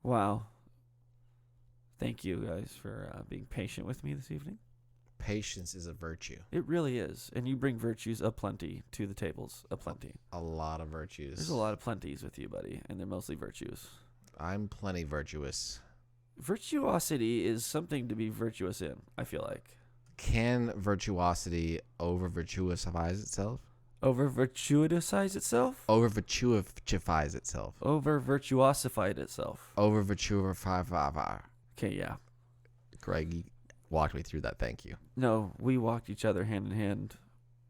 Wow. Thank you guys for being patient with me this evening. Patience is a virtue. It really is. And you bring virtues aplenty to the tables. Aplenty. A lot of virtues. There's a lot of plenties with you, buddy. And they're mostly virtues. I'm plenty virtuous. Virtuosity is something to be virtuous in, I feel like. Can virtuosity over-virtuosize itself? Over-virtuosize itself? Over-virtuosifies itself. Over-virtuosified itself. Over-virtuosify. Okay, yeah. Greg, you walked me through that. Thank you. No, we walked each other hand in hand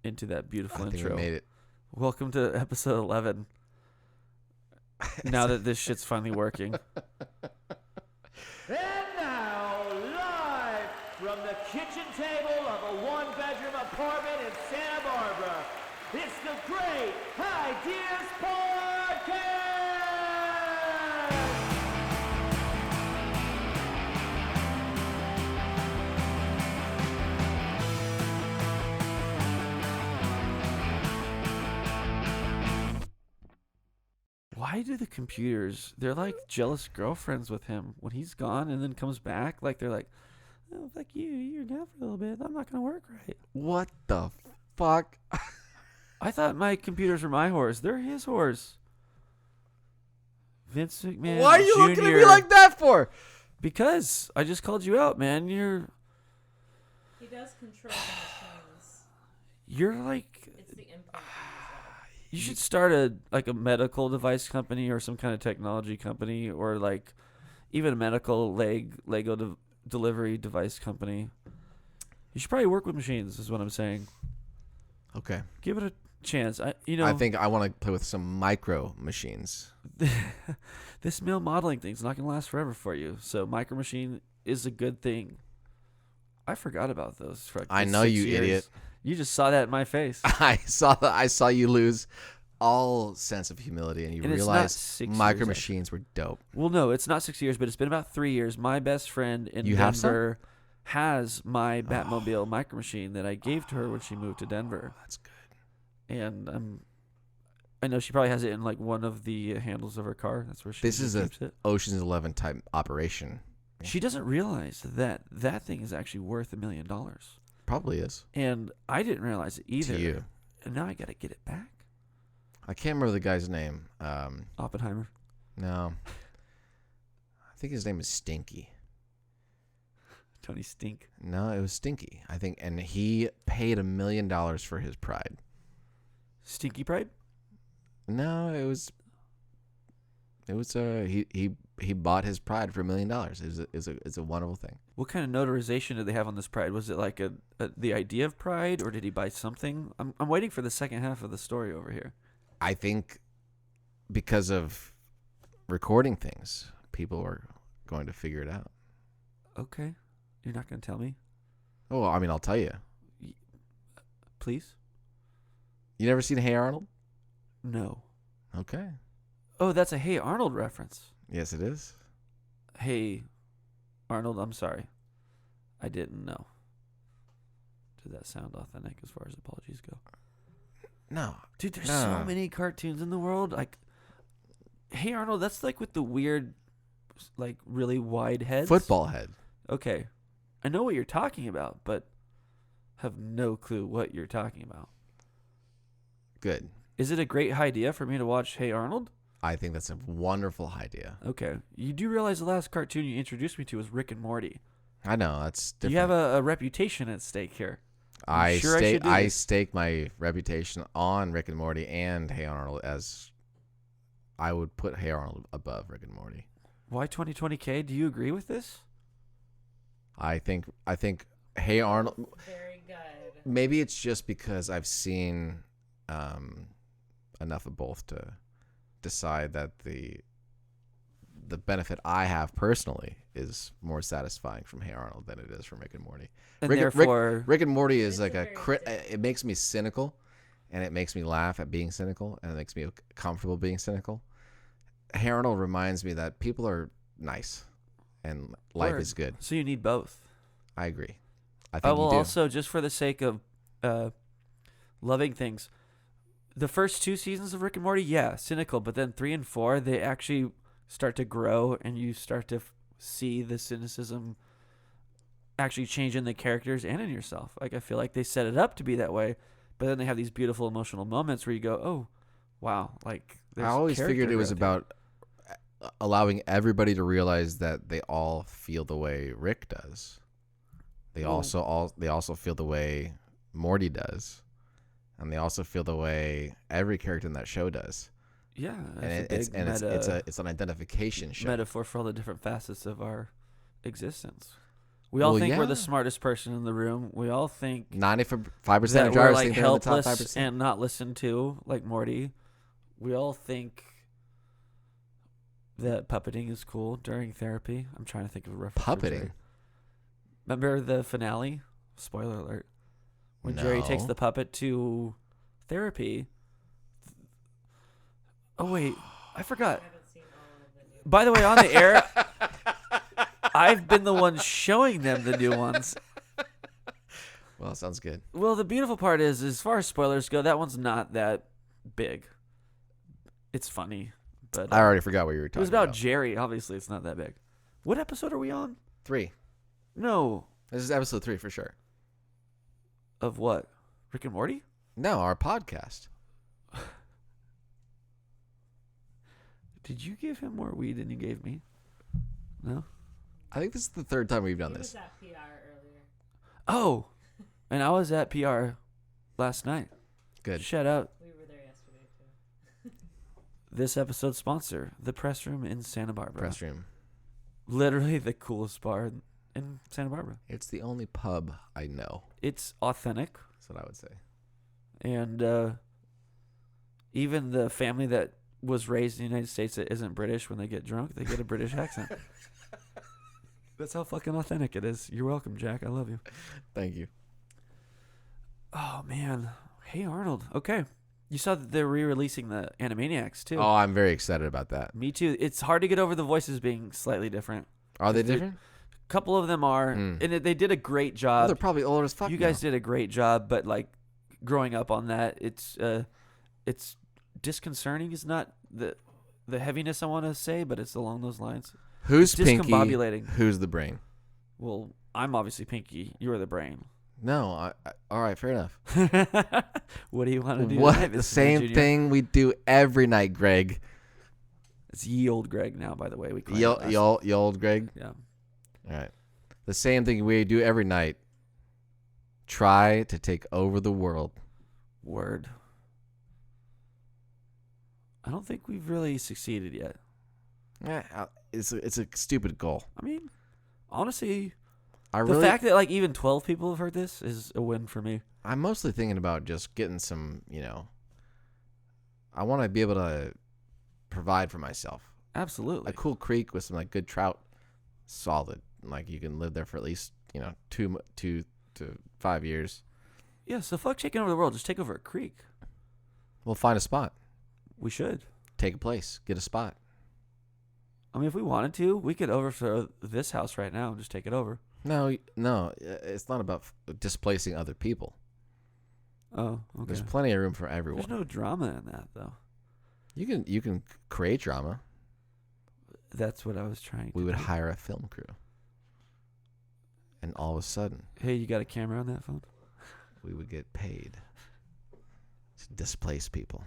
into that beautiful I think intro. we made it. Welcome to episode 11. Now that this shit's finally working. And now, live from the kitchen table of a one-bedroom apartment in Santa Barbara, it's the Great Highdeas Podcast! Why do the computers, they're like jealous girlfriends with him when he's gone and then comes back? Like, they're like, oh, fuck you, you're gone for a little bit. I'm not going to work right. What the fuck? I thought my computers were my whores. They're his whores. Vince McMahon Why are you Jr. looking at me like that for? Because I just called you out, man. He does control the machines. You're like, It's the input. you should start a medical device company or some kind of technology company, or like even a medical Lego delivery device company. You should probably work with machines, is what I'm saying. Okay. Give it a chance. I think I want to play with some micro machines. This male modeling thing's not going to last forever for you. So Micro Machine is a good thing. I forgot about those. For I know, you idiot. You just saw that in my face. I saw you lose all sense of humility, and you And it's not realized 6 micro years, machines were dope. Well, no, it's not 6 years, but it's been about 3 years. My best friend in You have some? Denver has my Batmobile Micro Machine that I gave to her when she moved to Denver. That's good. And I know she probably has it in like one of the handles of her car. That's where she This is a keeps it. Ocean's 11 type operation. She doesn't realize that that thing is actually worth $1 million. Probably is. And I didn't realize it either. To you. And now I got to get it back. I can't remember the guy's name. Oppenheimer. No. I think his name is Stinky. Tony Stink. No, it was Stinky, I think. And he paid $1 million for his pride. Stinky Pride? No, it was he bought his pride for $1 million. It's a wonderful thing. What kind of notarization did they have on this Pride? Was it like the idea of Pride, or did he buy something? I'm waiting for the second half of the story over here. I think because of recording things, people are going to figure it out. Okay. You're not going to tell me? Oh, I mean, I'll tell you. Please? You never seen Hey Arnold? No. Okay. Oh, that's a Hey Arnold reference. Yes, it is. Hey Arnold, I'm sorry. I didn't know. Did that sound authentic as far as apologies go? No. Dude, there's so many cartoons in the world. Like, Hey Arnold, that's like with the weird, like, really wide heads. Football head. Okay. I know what you're talking about, but have no clue what you're talking about. Good. Is it a great idea for me to watch Hey Arnold? I think that's a wonderful idea. Okay. You do realize the last cartoon you introduced me to was Rick and Morty. I know, that's different. You have a reputation at stake here. I I stake my reputation on Rick and Morty and Hey Arnold, as I would put Hey Arnold above Rick and Morty. Why 2020K? Do you agree with this? I think Hey Arnold. Very good. Maybe it's just because I've seen enough of both to decide that the benefit I have personally is more satisfying from Hey Arnold than it is from Rick and Morty. And Rick and Morty is It's like a a very crit. different- It makes me cynical, and it makes me laugh at being cynical, and it makes me comfortable being cynical. Hey Arnold reminds me that people are nice, and life Word. is good. So you need both. I agree. I I think will you do. also, just for the sake of loving things, the first 2 seasons of Rick and Morty, yeah, cynical, but then 3 and 4, they actually start to grow and you start to see the cynicism actually change in the characters and in yourself. Like, I feel like they set it up to be that way, but then they have these beautiful emotional moments where you go, oh, wow. Like, I always figured it was about allowing everybody to realize that they all feel the way Rick does. They also feel the way Morty does, and they also feel the way every character in that show does. Yeah, And it's an identification show. Metaphor for all the different facets of our existence. We all think we're the smartest person in the room. We all think 95% that of we're drivers like think they're in the top helpless 5%. and not listened to, like Morty. We all think that puppeting is cool during therapy. I'm trying to think of a reference. Puppeting? Remember the finale? Spoiler alert. When Jerry takes the puppet to therapy. Oh, wait. I forgot. By the way, on the air, I've been the one showing them the new ones. Well, that sounds good. Well, the beautiful part is, as far as spoilers go, that one's not that big. It's funny, but I already forgot what you were talking about. It was about Jerry. Obviously, it's not that big. What episode are we on? 3. No. This is episode 3 for sure. Of what? Rick and Morty? No, our podcast. Did you give him more weed than you gave me? No? I think this is the 3rd time we've done He this. was at PR earlier. Oh, and I was at PR last night. Good. Shout out. We were there yesterday too. This episode's sponsor, the Press Room in Santa Barbara. Press room. Literally the coolest bar in Santa Barbara. It's the only pub I know. It's authentic. That's what I would say. And even the family that was raised in the United States that isn't British, when they get drunk, they get a British accent. That's how fucking authentic it is. You're welcome, Jack. I love you. Thank you. Oh, man. Hey, Arnold. Okay. You saw that they're re-releasing the Animaniacs, too. Oh, I'm very excited about that. Me, too. It's hard to get over the voices being slightly different. Are they different? A couple of them are. And they did a great job. Well, they're probably older as fuck You now. guys did a great job, but, like, growing up on that, it's disconcerting is not the heaviness I want to say, but it's along those lines. Who's Pinky? Discombobulating. Who's the brain? Well, I'm obviously Pinky. You're the brain. No, all right, fair enough. What do you want to do? What? tonight, The Mr. same Junior? thing we do every night, Greg. It's ye old Greg now, by the way. We claimed Ye it last- old Greg. Yeah. All right. The same thing we do every night. Try to take over the world. Word. I don't think we've really succeeded yet. It's a stupid goal. I mean, honestly, I the fact that like even 12 people have heard this is a win for me. I'm mostly thinking about just getting some, I want to be able to provide for myself. Absolutely. A cool creek with some like good trout, solid. Like you can live there for at least 2 to 5 years. Yeah, so fuck taking over the world. Just take over a creek. We'll find a spot. We should. Take a place. Get a spot. I mean, if we wanted to, we could overthrow this house right now and just take it over. No, it's not about displacing other people. Oh, okay. There's plenty of room for everyone. There's no drama in that, though. You can create drama. That's what I was trying to We would do. hire a film crew. And all of a sudden, Hey, you got a camera on that phone? we would get paid to displace people.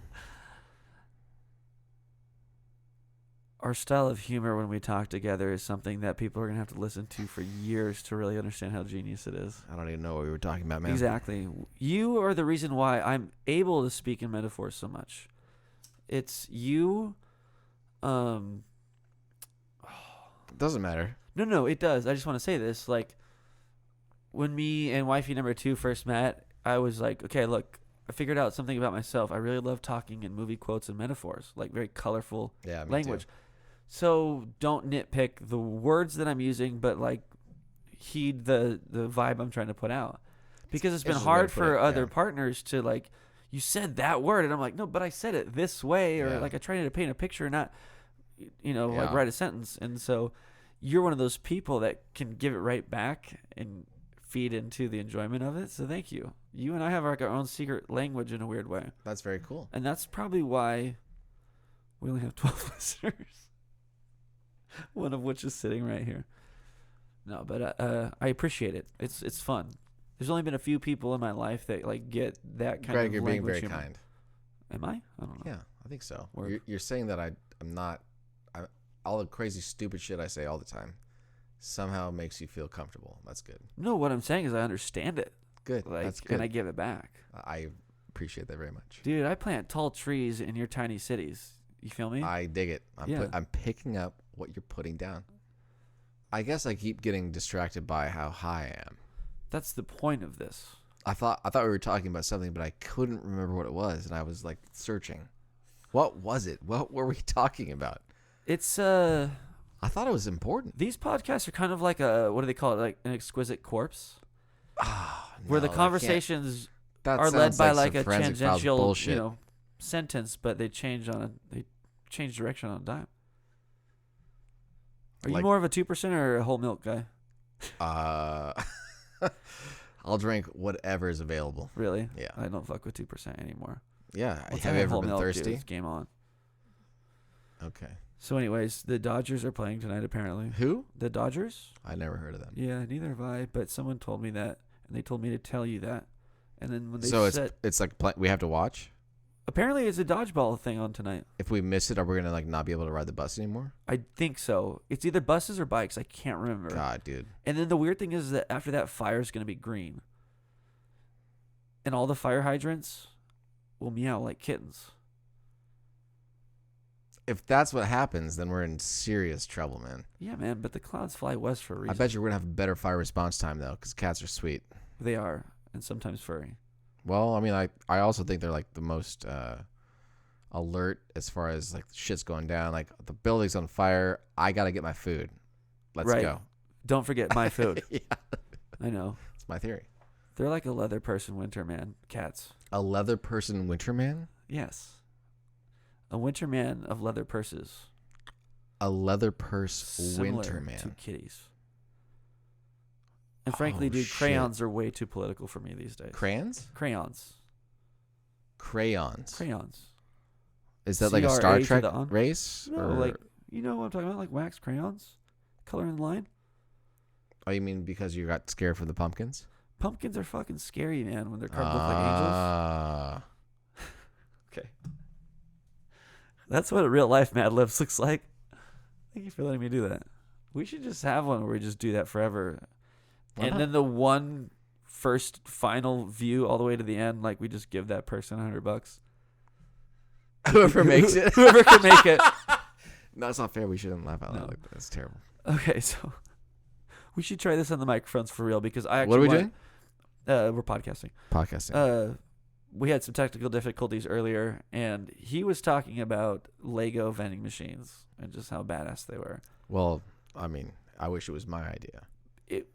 Our style of humor when we talk together is something that people are going to have to listen to for years to really understand how genius it is. I don't even know what we were talking about, man. Exactly. You are the reason why I'm able to speak in metaphors so much. It's you. It doesn't matter. No, it does. I just want to say this. Like, when me and wifey number 2 first met, I was like, okay, look, I figured out something about myself. I really love talking in movie quotes and metaphors, like very colorful language. Too. So don't nitpick the words that I'm using, but like heed the vibe I'm trying to put out. Because it's been just a way hard to put for it, other yeah. partners to like, you said that word, and I'm like, no, but I said it this way, or Yeah. like I tried to paint a picture, not, like Yeah. write a sentence. And so you're one of those people that can give it right back and feed into the enjoyment of it. So thank you. You and I have like our own secret language in a weird way. That's very cool. And that's probably why we only have 12 listeners. One of which is sitting right here. No, but I appreciate it. It's fun. There's only been a few people in my life that like get that kind Greg, of you're being language very humor. kind. Am I? I don't know. Yeah, I think so. Word. You're saying that I'm not. All the crazy, stupid shit I say all the time somehow makes you feel comfortable. That's good. No, what I'm saying is I understand it. Good. Like, That's good. and I give it back. I appreciate that very much. Dude, I plant tall trees in your tiny cities. You feel me? I dig it. Yeah. I'm picking up what you're putting down. I guess I keep getting distracted by how high I am. That's the point of this. I thought we were talking about something, but I couldn't remember what it was, and I was like searching. What was it? What were we talking about? It's I thought it was important. these podcasts are kind of like a, what do they call it? Like an exquisite corpse, where No, the conversations that are led sounds by some like a Forensic Files tangential, bullshit. sentence, but they change direction on a dime. Are you Like- more of a 2% or a whole milk guy? I'll drink whatever is available. Really? Yeah. I don't fuck with 2% anymore. Yeah. Once Have I you ever whole been milk, dude, thirsty? it's game on. Okay. So, anyways, the Dodgers are playing tonight. Apparently, Who? the Dodgers. I never heard of them. Yeah, neither have I. But someone told me that, and they told me to tell you that. And then when they So said, it's like we have to watch. apparently it's a dodgeball thing on tonight. If we miss it, are we gonna like not be able to ride the bus anymore? I think so. It's either buses or bikes. I can't remember. God, dude. And then the weird thing is that after that, fire is going to be green. And all the fire hydrants will meow like kittens. If that's what happens, then we're in serious trouble, man. Yeah, man, but the clouds fly west for a reason. I bet you we're gonna have better fire response time though, because cats are sweet. They are, and sometimes furry. Well, I mean, I also think they're like the most alert as far as like shit's going down. Like the building's on fire. I gotta get my food. Let's Right. go. Don't forget my food. Yeah, I know. it's my theory. They're like a leather person winter man. Cats. A leather person winter man? Yes. A winter man of leather purses. A leather purse Similar winter to man. kitties. And frankly, Oh, dude, shit. crayons are way too political for me these days. Crayons? Crayons. Crayons. Crayons. Is that like a Star CRA to Trek the un- race? No, or- like, you know what I'm talking about? Like wax crayons? Color in the line? Oh, you mean because you got scared from the pumpkins? Pumpkins are fucking scary, man, when they're carved look like angels. Ah. Okay. That's what a real life Mad Libs looks like. Thank you for letting me do that. We should just have one where we just do that forever. Why And not? then the one first final view all the way to the end, like we just give that person $100. Whoever makes it. Whoever can make it. No, it's not fair. We shouldn't laugh out loud No. like that. That's terrible. Okay, so we should try this on the microphones for real because I actually What are we want- doing? We're podcasting. Podcasting. We had some technical difficulties earlier, and he was talking about Lego vending machines and just how badass they were. Well, I mean, I wish it was my idea. It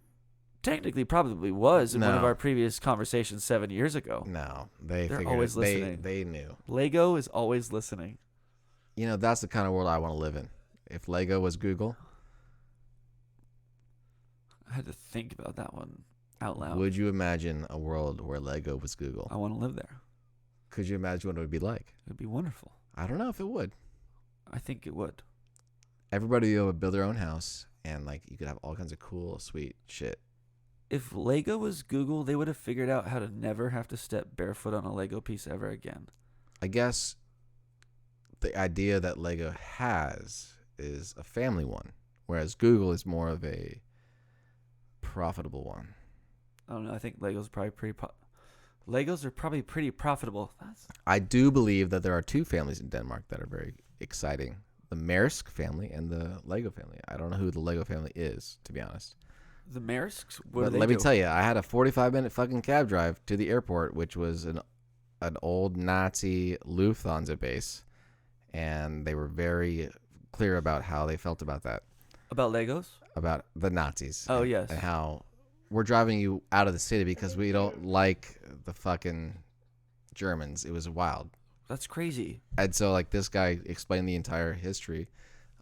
technically probably was in one of No. our previous conversations 7 years ago. No, they They're figured always it. listening. They knew. Lego is always listening. You know, that's the kind of world I want to live in. If Lego was Google, I had to think about that one out loud. would you imagine a world where Lego was Google? I want to live there. Could you imagine what it would be like? It'd be wonderful. I don't know if it would. I think it would. Everybody would build their own house, and like you could have all kinds of cool, sweet shit. If Lego was Google, they would have figured out how to never have to step barefoot on a Lego piece ever again. I guess the idea that Lego has is a family one, whereas Google is more of a profitable one. I don't know. I think Legos are probably pretty profitable. I do believe that there are two families in Denmark that are very exciting. The Maersk family and the Lego family. I don't know who the Lego family is, to be honest. The Maersks? But let me tell you, I had a 45-minute fucking cab drive to the airport, which was an old Nazi Lufthansa base, and they were very clear about how they felt about that, About Legos? about the Nazis. Oh, and, yes. And how we're driving you out of the city because we don't like the fucking Germans. It was wild. That's crazy. And so, like, this guy explained the entire history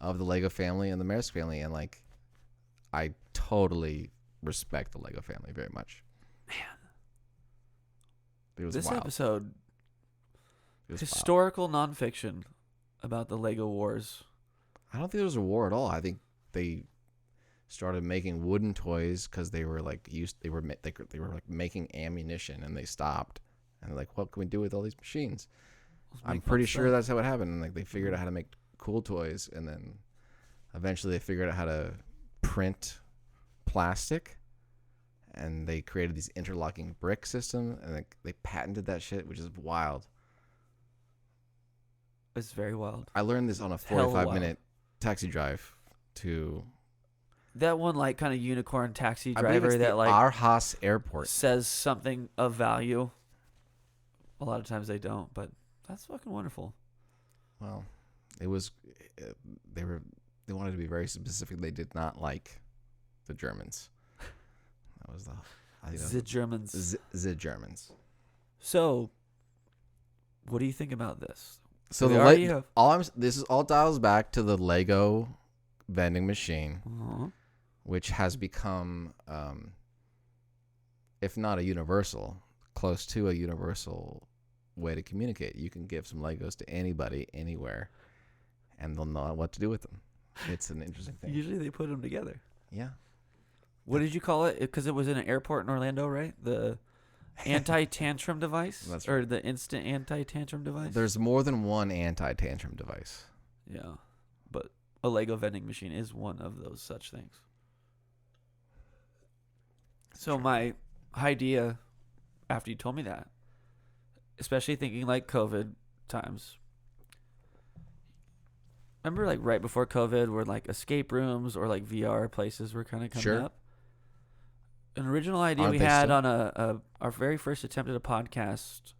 of the Lego family and the Maersk family, and, like, I totally respect the Lego family very much. Man. It was This wild. episode, It was wild. historical nonfiction about the Lego Wars. I don't think there was a war at all. I think they started making wooden toys because they were like they were like making ammunition, and they stopped. And they're like, what can we do with all these machines? I'm pretty sure that's how it happened. And like they figured out how to make cool toys, and then eventually they figured out how to print plastic, and they created these interlocking brick system, and they patented that shit, which is wild. It's very wild. I learned this on a 45-minute taxi drive to that one, like, kind of unicorn taxi I believe driver it's that the like Highdeas Airport. says something of value. A lot of times they don't, but that's fucking wonderful. Well, it was they wanted to be very specific. They did not like the Germans. That was The Germans. The Germans. So, what do you think about this? So we the already have. this is all dials back to the Lego vending machine, Uh-huh. which has become, if not a universal, close to a universal way to communicate. You can give some Legos to anybody, anywhere, and they'll know what to do with them. It's an interesting thing. Usually they put them together. Yeah. What did you call it? Because it was in an airport in Orlando, right? The anti-tantrum device? That's Or the instant anti-tantrum device? There's more than one anti-tantrum device. Yeah. But a Lego vending machine is one of those such things. So my idea, after you told me that, especially thinking like COVID times, remember like right before COVID where like escape rooms or like VR places were kind of coming up? An original idea we had on our very first attempt at a podcast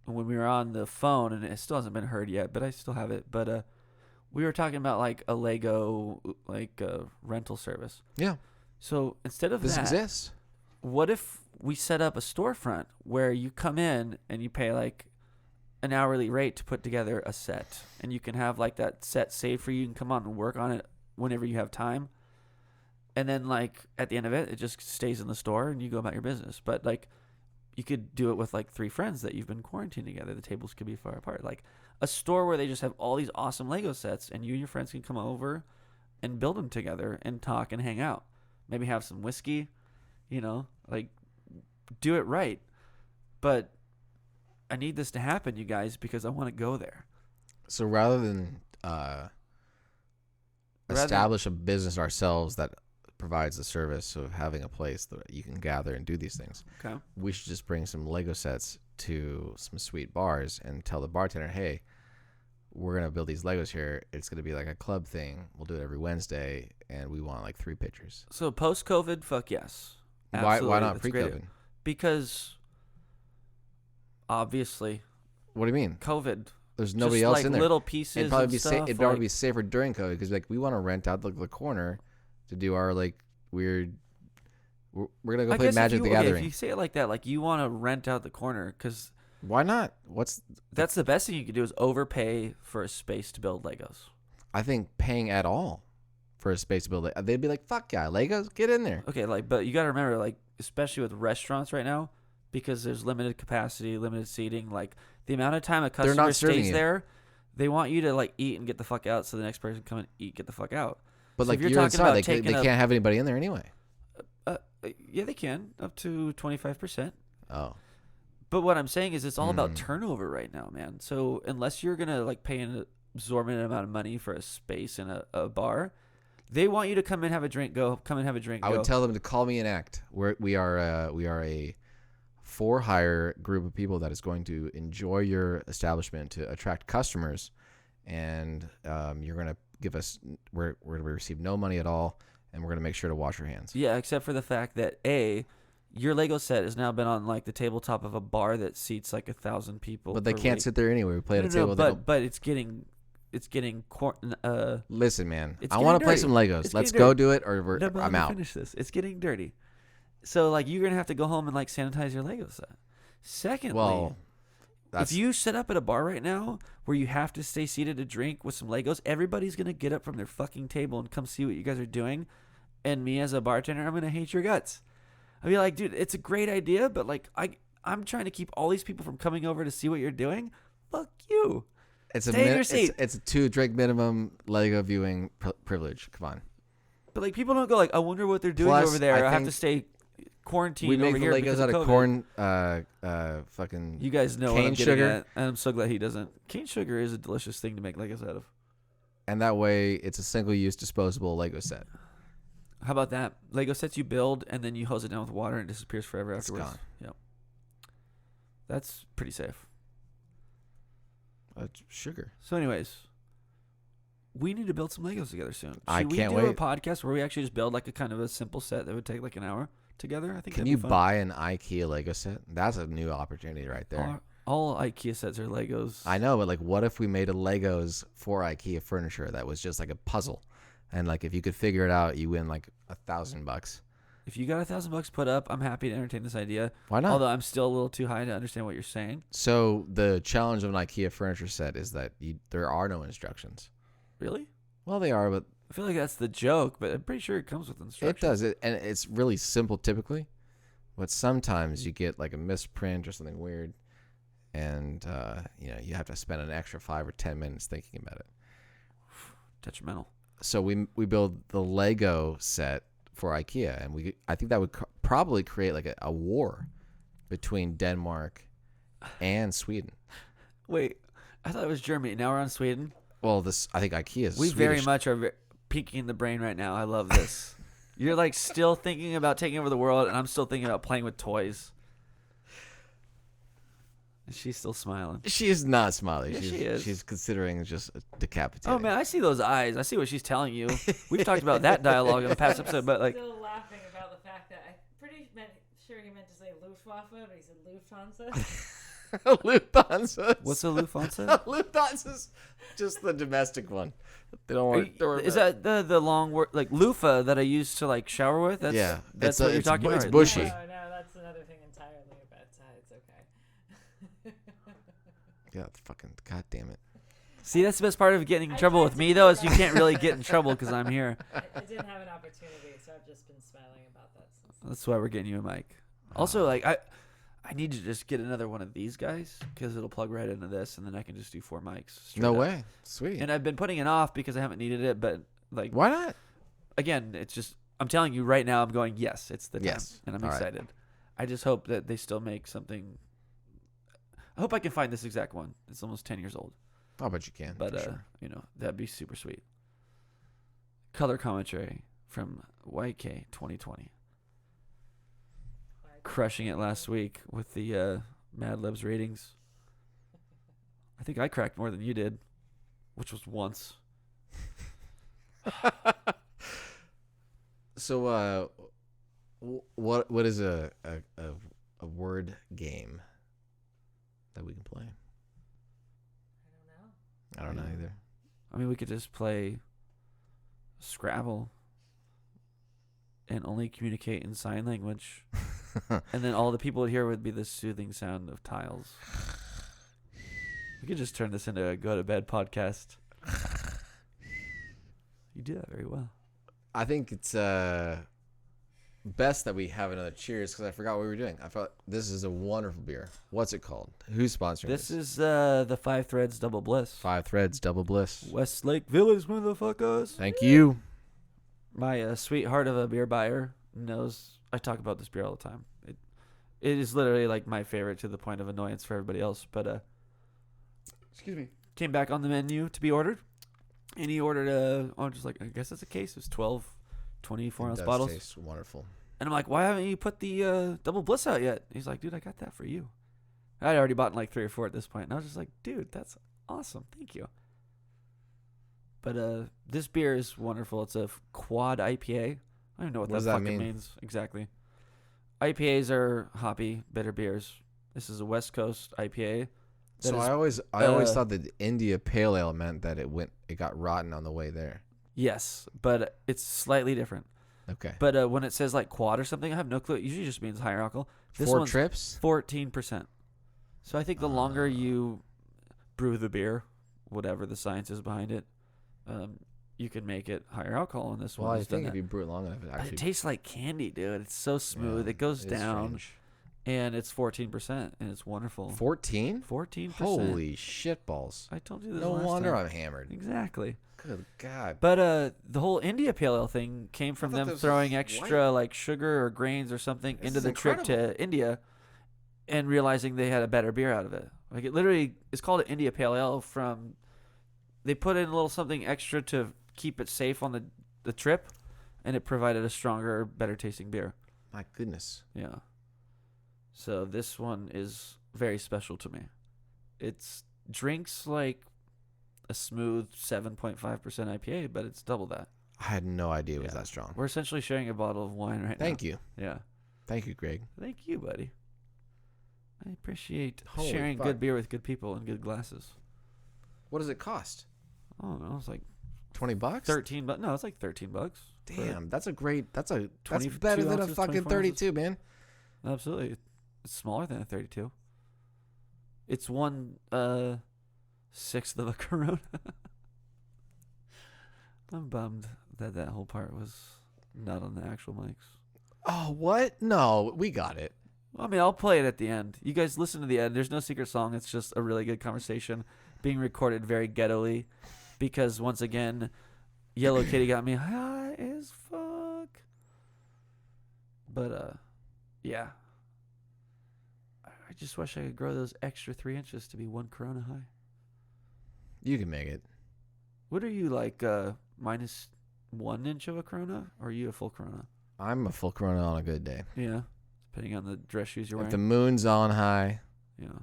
when we were on the phone, and it still hasn't been heard yet, but I still have it. But we were talking about like a Lego rental service. Yeah. So instead of this that, exists. what if we set up a storefront where you come in and you pay like an hourly rate to put together a set, and you can have like that set saved for you. You can come on and work on it whenever you have time. And then, like, at the end of it, it just stays in the store and you go about your business. But, like, you could do it with, like, 3 friends that you've been quarantined together. The tables could be far apart. Like, a store where they just have all these awesome Lego sets and you and your friends can come over and build them together and talk and hang out. Maybe have some whiskey, you know, like, do it right. But I need this to happen, you guys, because I want to go there. So rather than establish a business ourselves that provides the service of having a place that you can gather and do these things. Okay. We should just bring some Lego sets to some sweet bars and tell the bartender, hey, we're going to build these Legos here. It's going to be like a club thing. We'll do it every Wednesday, and we want like 3 pitchers. So post-COVID, fuck yes. Why not That's pre-COVID? great. Because obviously, What do you mean? COVID. There's nobody just else like in there. little pieces. It'd probably and be stuff, it'd probably be safer during COVID because like we want to rent out the corner to do our like weird. We're gonna go play Magic the Gathering. If you say it like that, like you want to rent out the corner, because Why not? that's the best thing you could do is overpay for a space to build Legos. I think paying at all for a space to build it, they'd be like, "Fuck yeah, Legos, get in there." Okay, like, but you got to remember, like, especially with restaurants right now, because there's limited capacity, limited seating, like the amount of time a They're customer not serving stays you. there, they want you to like eat and get the fuck out, so the next person can come and eat, get the fuck out. But So like if you're you're talking inside, about they taking can't have anybody in there anyway. Yeah, they can up to 25%. Oh, But what I'm saying is, it's all about turnover right now, man. So unless you're gonna like pay an exorbitant amount of money for a space in a bar, they want you to come and have a drink. Come and have a drink. I would tell them to call me an act. We are a for hire group of people that is going to enjoy your establishment to attract customers, and you're going to give us we're going to receive no money at all, and we're going to make sure to wash your hands. Yeah, except for the fact that your Lego set has now been on like the tabletop of a bar that seats like 1,000 people. But they can't sit there anyway. We play at a table. But it's getting Listen, man, it's I want to getting play dirty. some Legos. It's Let's getting go dirty. do it, or No, but I'm let me out. finish this. It's getting dirty. So like you're gonna have to go home and like sanitize your Lego set. Secondly, Well, if you set up at a bar right now where you have to stay seated to drink with some Legos, everybody's gonna get up from their fucking table and come see what you guys are doing. And me as a bartender, I'm gonna hate your guts. I'll be like, dude, it's a great idea, but like I'm trying to keep all these people from coming over to see what you're doing. Fuck you. it's Stay in your seat. It's a 2 drink minimum Lego viewing privilege. Come on. But like people don't go like, I wonder what they're doing Plus, over there. I I have think to stay quarantined we over make the here Legos because out of of COVID. corn, fucking. You guys know what cane I'm getting sugar. at, and I'm so glad he doesn't. Cane sugar is a delicious thing to make Legos out of. And that way, it's a single-use disposable Lego set. How about that? Lego sets you build, and then you hose it down with water, and it disappears forever It's afterwards. gone. Yep. That's pretty safe. Sugar. So, anyways, we need to build some Legos together soon. Should I we can't do a wait. podcast where we actually just build like a kind of a simple set that would take like an hour together? I think Can that'd you be fun. buy an IKEA Lego set? That's a new opportunity right there. All IKEA sets are Legos. I know, but like, what if we made a Legos for IKEA furniture that was just like a puzzle, and like if you could figure it out, you win like $1,000. If you got $1,000 put up, I'm happy to entertain this idea. Why not? Although I'm still a little too high to understand what you're saying. So the challenge of an IKEA furniture set is that there are no instructions. Really? Well, they are, but I feel like that's the joke, but I'm pretty sure it comes with instructions. it does it, and it's really simple typically. But sometimes you get like a misprint or something weird, and you have to spend an extra 5 or 10 minutes thinking about it. Detrimental. So we build the Lego set for IKEA, and I think that would probably create like a war between Denmark and Sweden. Wait, I thought it was Germany. Now we're on Sweden. Well, I think IKEA is We Swedish. very much are peaking the brain right now. I love this. You're like still thinking about taking over the world, and I'm still thinking about playing with toys. And she's still smiling. She is not smiling. Yeah, she's, she is. She's considering just decapitating. Oh man, I see those eyes. I see what she's telling you. We've talked about that dialogue in the past episode, but like, Still laughing about the fact that I'm pretty sure he meant to say Luftwaffe, but he said Lufthansa. Lufthansa. what's a Lufthansa? Lufthansa's just the domestic one. They don't worry. Is that the long word like loofah that I used to like shower with? That's, Yeah, that's what you're talking about. It's right? bushy. No, that's another thing entirely. But it's okay. Yeah, fucking goddamn it. See, that's the best part of getting in I trouble tried with to me do though, is that. you can't really get in trouble because I'm here. I didn't have an opportunity, so I've just been smiling about that since. That's why we're getting you a mic. Also, like I need to just get another one of these guys because it'll plug right into this, and then I can just do 4 mics. straight No up. way. Sweet. And I've been putting it off because I haven't needed it, but like Why not? again, it's just I'm telling you right now. I'm going yes, it's the time, Yes. and I'm All right. excited. I just hope that they still make something. I hope I can find this exact one. It's almost 10 years old, I'll bet you can. but for sure. that'd be super sweet. Color commentary from YK 2020. Crushing it last week with the Mad Libs ratings. I think I cracked more than you did, which was once. So, what is a word game that we can play? I don't know either. I mean, we could just play Scrabble and only communicate in sign language. And then all the people here would be the soothing sound of tiles. We could just turn this into a go to bed podcast. You do that very well. I think it's best that we have another cheers because I forgot what we were doing. I thought this is a wonderful beer. What's it called? Who's sponsoring This is the 5 Threads Double Bliss. 5 Threads Double Bliss. Westlake Village, motherfuckers. Thank you. My sweetheart of a beer buyer knows I talk about this beer all the time. It is literally like my favorite to the point of annoyance for everybody else. But excuse me, came back on the menu to be ordered, and he ordered just like I guess it's a case. It was 12 24-ounce bottles. Tastes wonderful. And I'm like, why haven't you put the Double Bliss out yet? He's like, dude, I got that for you. I'd already bought like 3 or 4 at this point, and I was just like, dude, that's awesome. Thank you. But this beer is wonderful. It's a quad IPA. I don't even know what What does that that fucking mean? means exactly. IPAs are hoppy, bitter beers. This is a West Coast IPA. that So is- I always uh, thought that India Pale Ale meant that it got rotten on the way there. Yes, but it's slightly different. Okay. But when it says like quad or something, I have no clue. It usually just means higher alcohol. This 4 one's trips? 14%. So I think the longer you brew the beer, whatever the science is behind it, you can make it higher alcohol. And this Well, one I has done think if that. you brew it long enough, it But actually it tastes like candy, dude. It's so smooth. yeah, It goes is down, strange. and it's 14%, and it's wonderful. 14? 14%. Holy shit balls. I told you this No last wonder time. I'm hammered. Exactly. Good God. But the whole India Pale Ale thing came from thought them this throwing was extra like sugar or grains or something This into is the trip incredible. to India, and realizing they had a better beer out of it. Like it literally is called an India Pale Ale from. They put in a little something extra to keep it safe on the trip, and it provided a stronger, better tasting beer. My goodness. Yeah. So this one is very special to me. It's drinks like a smooth 7.5% IPA, but it's double that. I had no idea it was Yeah. that strong. We're essentially sharing a bottle of wine right now. Thank you. Yeah. Thank you, Greg. Thank you, buddy. I appreciate Holy sharing fuck. good beer with good people and good glasses. What does it cost? I don't know. It's like $20? 13 bucks. No, it's like $13. Damn, that's better 22 than a ounces, fucking 24 ounces. 32, man. Absolutely. It's smaller than a 32. It's 1/6 of a Corona. I'm bummed that whole part was not on the actual mics. Oh, what? No, we got it. I mean, I'll play it at the end. You guys listen to the end. There's no secret song. It's just a really good conversation being recorded very ghetto-ly because, once again, Yellow Kitty got me high as fuck. But, yeah. I just wish I could grow those extra 3 inches to be 1 Corona high. You can make it. What are you, like, minus 1 inch of a Corona? Or are you a full Corona? I'm a full Corona on a good day. Yeah. Depending on the dress shoes you're If wearing. the moon's on high, Yeah.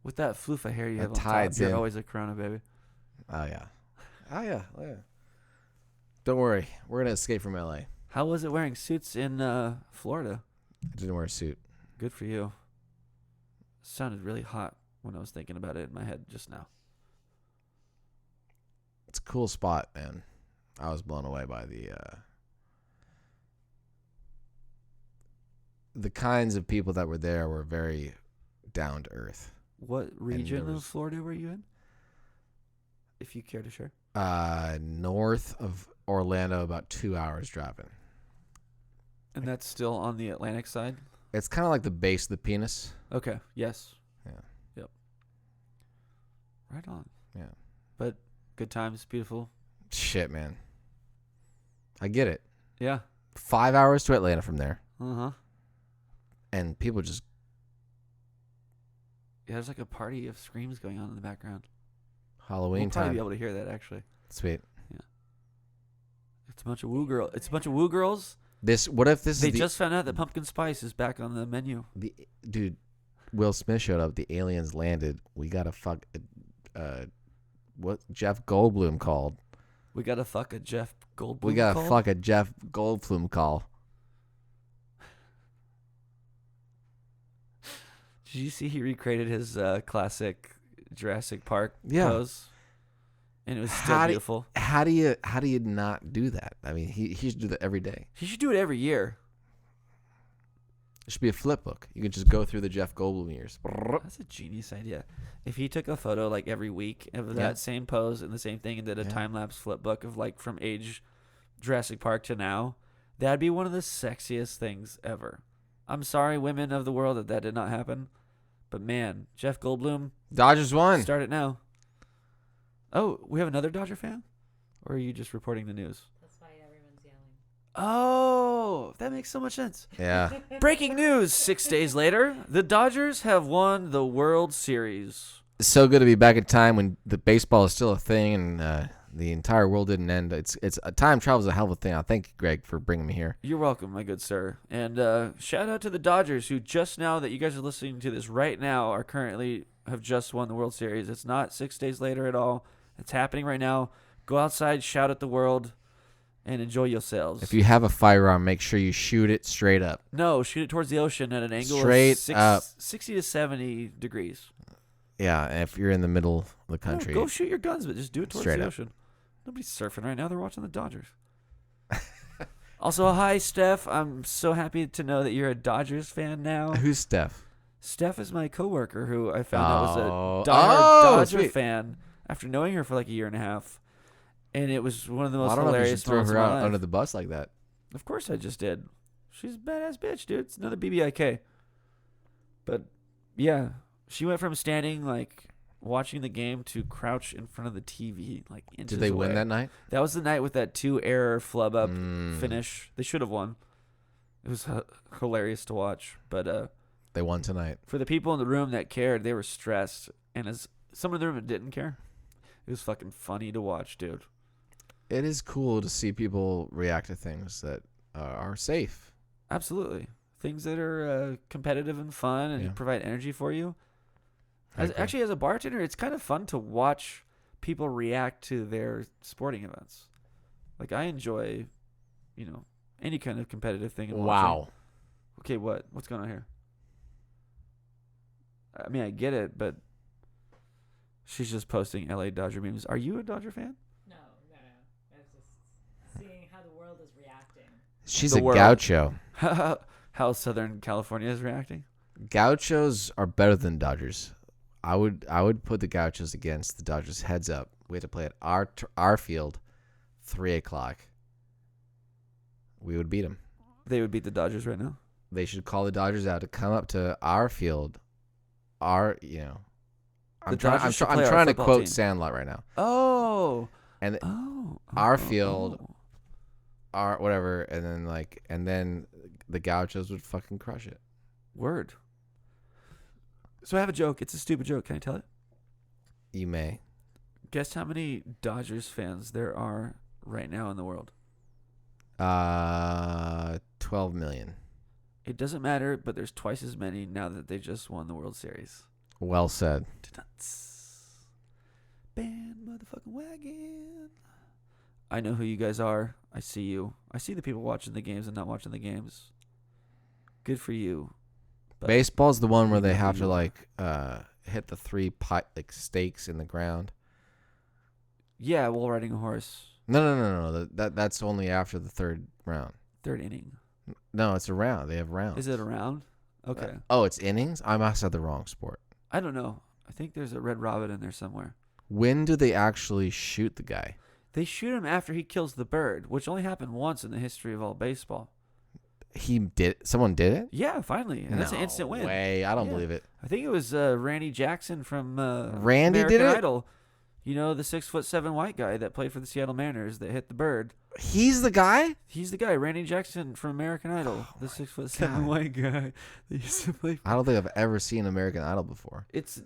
With that floof of hair you The have on top, tide's you're in. always a Corona, baby. oh yeah. Oh yeah. Oh yeah. Don't worry. We're going to escape from LA. How was it wearing suits in Florida? I didn't wear a suit. Good for you. Sounded really hot when I was thinking about it in my head just now. It's a cool spot, man. I was blown away by the kinds of people that were there were very down to earth. What region of was- Florida were you in? If you care to share. North of Orlando, about 2 hours driving. And that's still on the Atlantic side? It's kind of like the base of the penis. Okay. Yes. Yeah. Yep. Right on. Yeah. But good times, beautiful. Shit, man. I get it. Yeah. 5 hours to Atlanta from there, Uh-huh. and people just Yeah, there's like a party of screams going on in the background. Halloween We'll probably time. be able to hear that, actually. Sweet. It's a bunch of woo girls. It's a bunch of woo girls. What if this They is the, just found out that pumpkin spice is back on the menu. the dude? Will Smith showed up. The aliens landed. We gotta fuck. What Jeff Goldblum called. We gotta fuck a Jeff Goldblum. We gotta call? fuck a Jeff Goldblum call. Did you see he recreated his classic Jurassic Park Yeah. pose? And it was still beautiful. How do you not do that? I mean, he should do that every day. He should do it every year. It should be a flip book. You can just go through the Jeff Goldblum years. That's a genius idea. If he took a photo like every week of Yeah. that same pose and the same thing and did a Yeah. time lapse flip book of like from age Jurassic Park to now, that'd be one of the sexiest things ever. I'm sorry, women of the world, that did not happen. But man, Jeff Goldblum, Dodgers won. start it now. Oh, we have another Dodger fan? Or are you just reporting the news? That's why everyone's yelling. Oh, that makes so much sense. Yeah. Breaking news 6 days later. The Dodgers have won the World Series. It's so good to be back in time when the baseball is still a thing and the entire world didn't end. It's time travel is a hell of a thing. I thank you, Greg, for bringing me here. You're welcome, my good sir. And shout out to the Dodgers, who just now that you guys are listening to this right now are currently have just won the World Series. It's not 6 days later at all. It's happening right now. Go outside, shout at the world, and enjoy yourselves. If you have a firearm, make sure you shoot it straight up. No, shoot it towards the ocean at an angle Straight of up. 60 to 70 degrees. Yeah, and if you're in the middle of the No, country. go shoot your guns, but just do it towards Straight the up. ocean. Nobody's surfing right now. They're watching the Dodgers. Also, hi, Steph. I'm so happy to know that you're a Dodgers fan now. Who's Steph? Steph is my coworker who I found out was Oh. a diehard Dodger Sweet. fan after knowing her for like a year and a half. And it was one of the most I don't know if you hilarious should throw moments her of my out life. under the bus like that. Of course I just did. She's a badass bitch, dude. It's another BBIK. But, yeah. She went from standing, like, watching the game to crouch in front of the TV, like inches Did they away. win that night? That was the night with that 2-error flub up Mm. finish. They should have won. It was hilarious to watch. But They won tonight. for the people in the room that cared, they were stressed. And as someone in the room that didn't care, it was fucking funny to watch, dude. It is cool to see people react to things that are safe. Absolutely. Things that are competitive and fun and Yeah. provide energy for you. I agree. Actually, as a bartender, it's kind of fun to watch people react to their sporting events. Like, I enjoy, any kind of competitive thing. And watching. Wow. Okay, what's going on here? I mean, I get it, but she's just posting LA Dodger memes. Are you a Dodger fan? No. I was just seeing how the world is reacting. She's The a world. gaucho. How Southern California is reacting? Gauchos are better than Dodgers. I would put the Gauchos against the Dodgers. Heads up. We have to play at our field, 3:00. We would beat them. They would beat the Dodgers right now. They should call the Dodgers out to come up to our field. I'm Dodgers should play I'm our trying to football quote team. Sandlot right now. Oh. And Oh. our field, our whatever, and then the Gauchos would fucking crush it. Word. So I have a joke. It's a stupid joke. Can I tell it? You may. Guess how many Dodgers fans there are right now in the world? 12 million. It doesn't matter, but there's twice as many now that they just won the World Series. Well said. Band motherfucking wagon. I know who you guys are. I see you. I see the people watching the games and not watching the games. Good for you. But Baseball's the one where they you have to are. hit the 3 stakes in the ground. Yeah, while riding a horse. No. That's only after the third round. Third inning. No, it's a round. They have rounds. Is it a round? Okay. It's innings? I must have the wrong sport. I don't know. I think there's a Red Robin in there somewhere. When do they actually shoot the guy? They shoot him after he kills the bird, which only happened once in the history of all baseball. Someone did it? Yeah, finally. And that's an No instant win. way. I don't Yeah. believe it. I think it was Randy Jackson from Randy American did it? Idol. You know, the 6'7" white guy that played for the Seattle Mariners that hit the bird. He's the guy? He's the guy, Randy Jackson from American Idol, the 6'7" white guy that used to play. I don't think I've ever seen American Idol before. It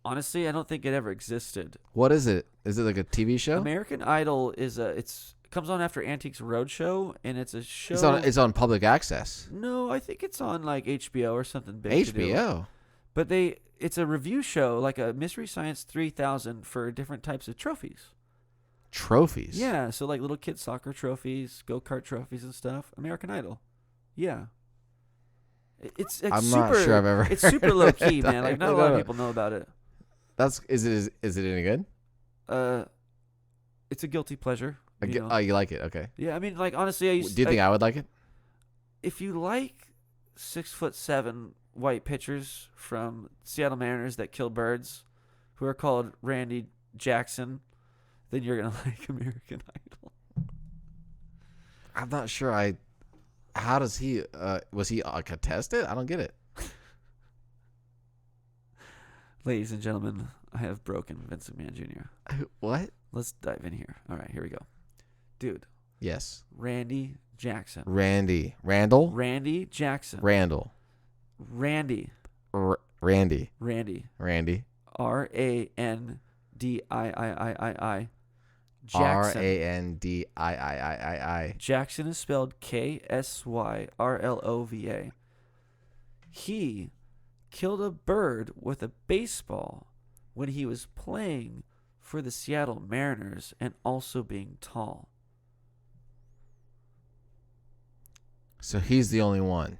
honestly, I don't think it ever existed. What is it? Is it like a TV show? American Idol is it comes on after Antiques Roadshow, and it's a show. It's on public access. No, I think it's on like HBO or something big. to do. HBO. But it's a review show, like a Mystery Science 3000 for different types of trophies. Trophies. Yeah, so like little kid soccer trophies, go-kart trophies and stuff. American Idol. Yeah. It's I'm super, not sure I've ever It's super heard low of key, it. man. Like not a lot of people know about it. Is it any good? It's a guilty pleasure. You know? Oh, you like it? Okay. Yeah, I mean, like honestly, Do you think I would like it? if you like 6'7" white pitchers from Seattle Mariners that kill birds, who are called Randy Jackson, then you're gonna like American Idol. I'm not sure. How does he? Was he contested? I don't get it. Ladies and gentlemen, I have broken Vince McMahon Jr. What? Let's dive in here. All right, here we go. Dude, Yes. Randy Jackson. Randall. Randy Jackson. Randall. Randy. Randy. Randy. RANDIIII. Jackson. RANDIIII. Jackson is spelled KSYRLOVA. He killed a bird with a baseball when he was playing for the Seattle Mariners and also being tall. So he's the only one.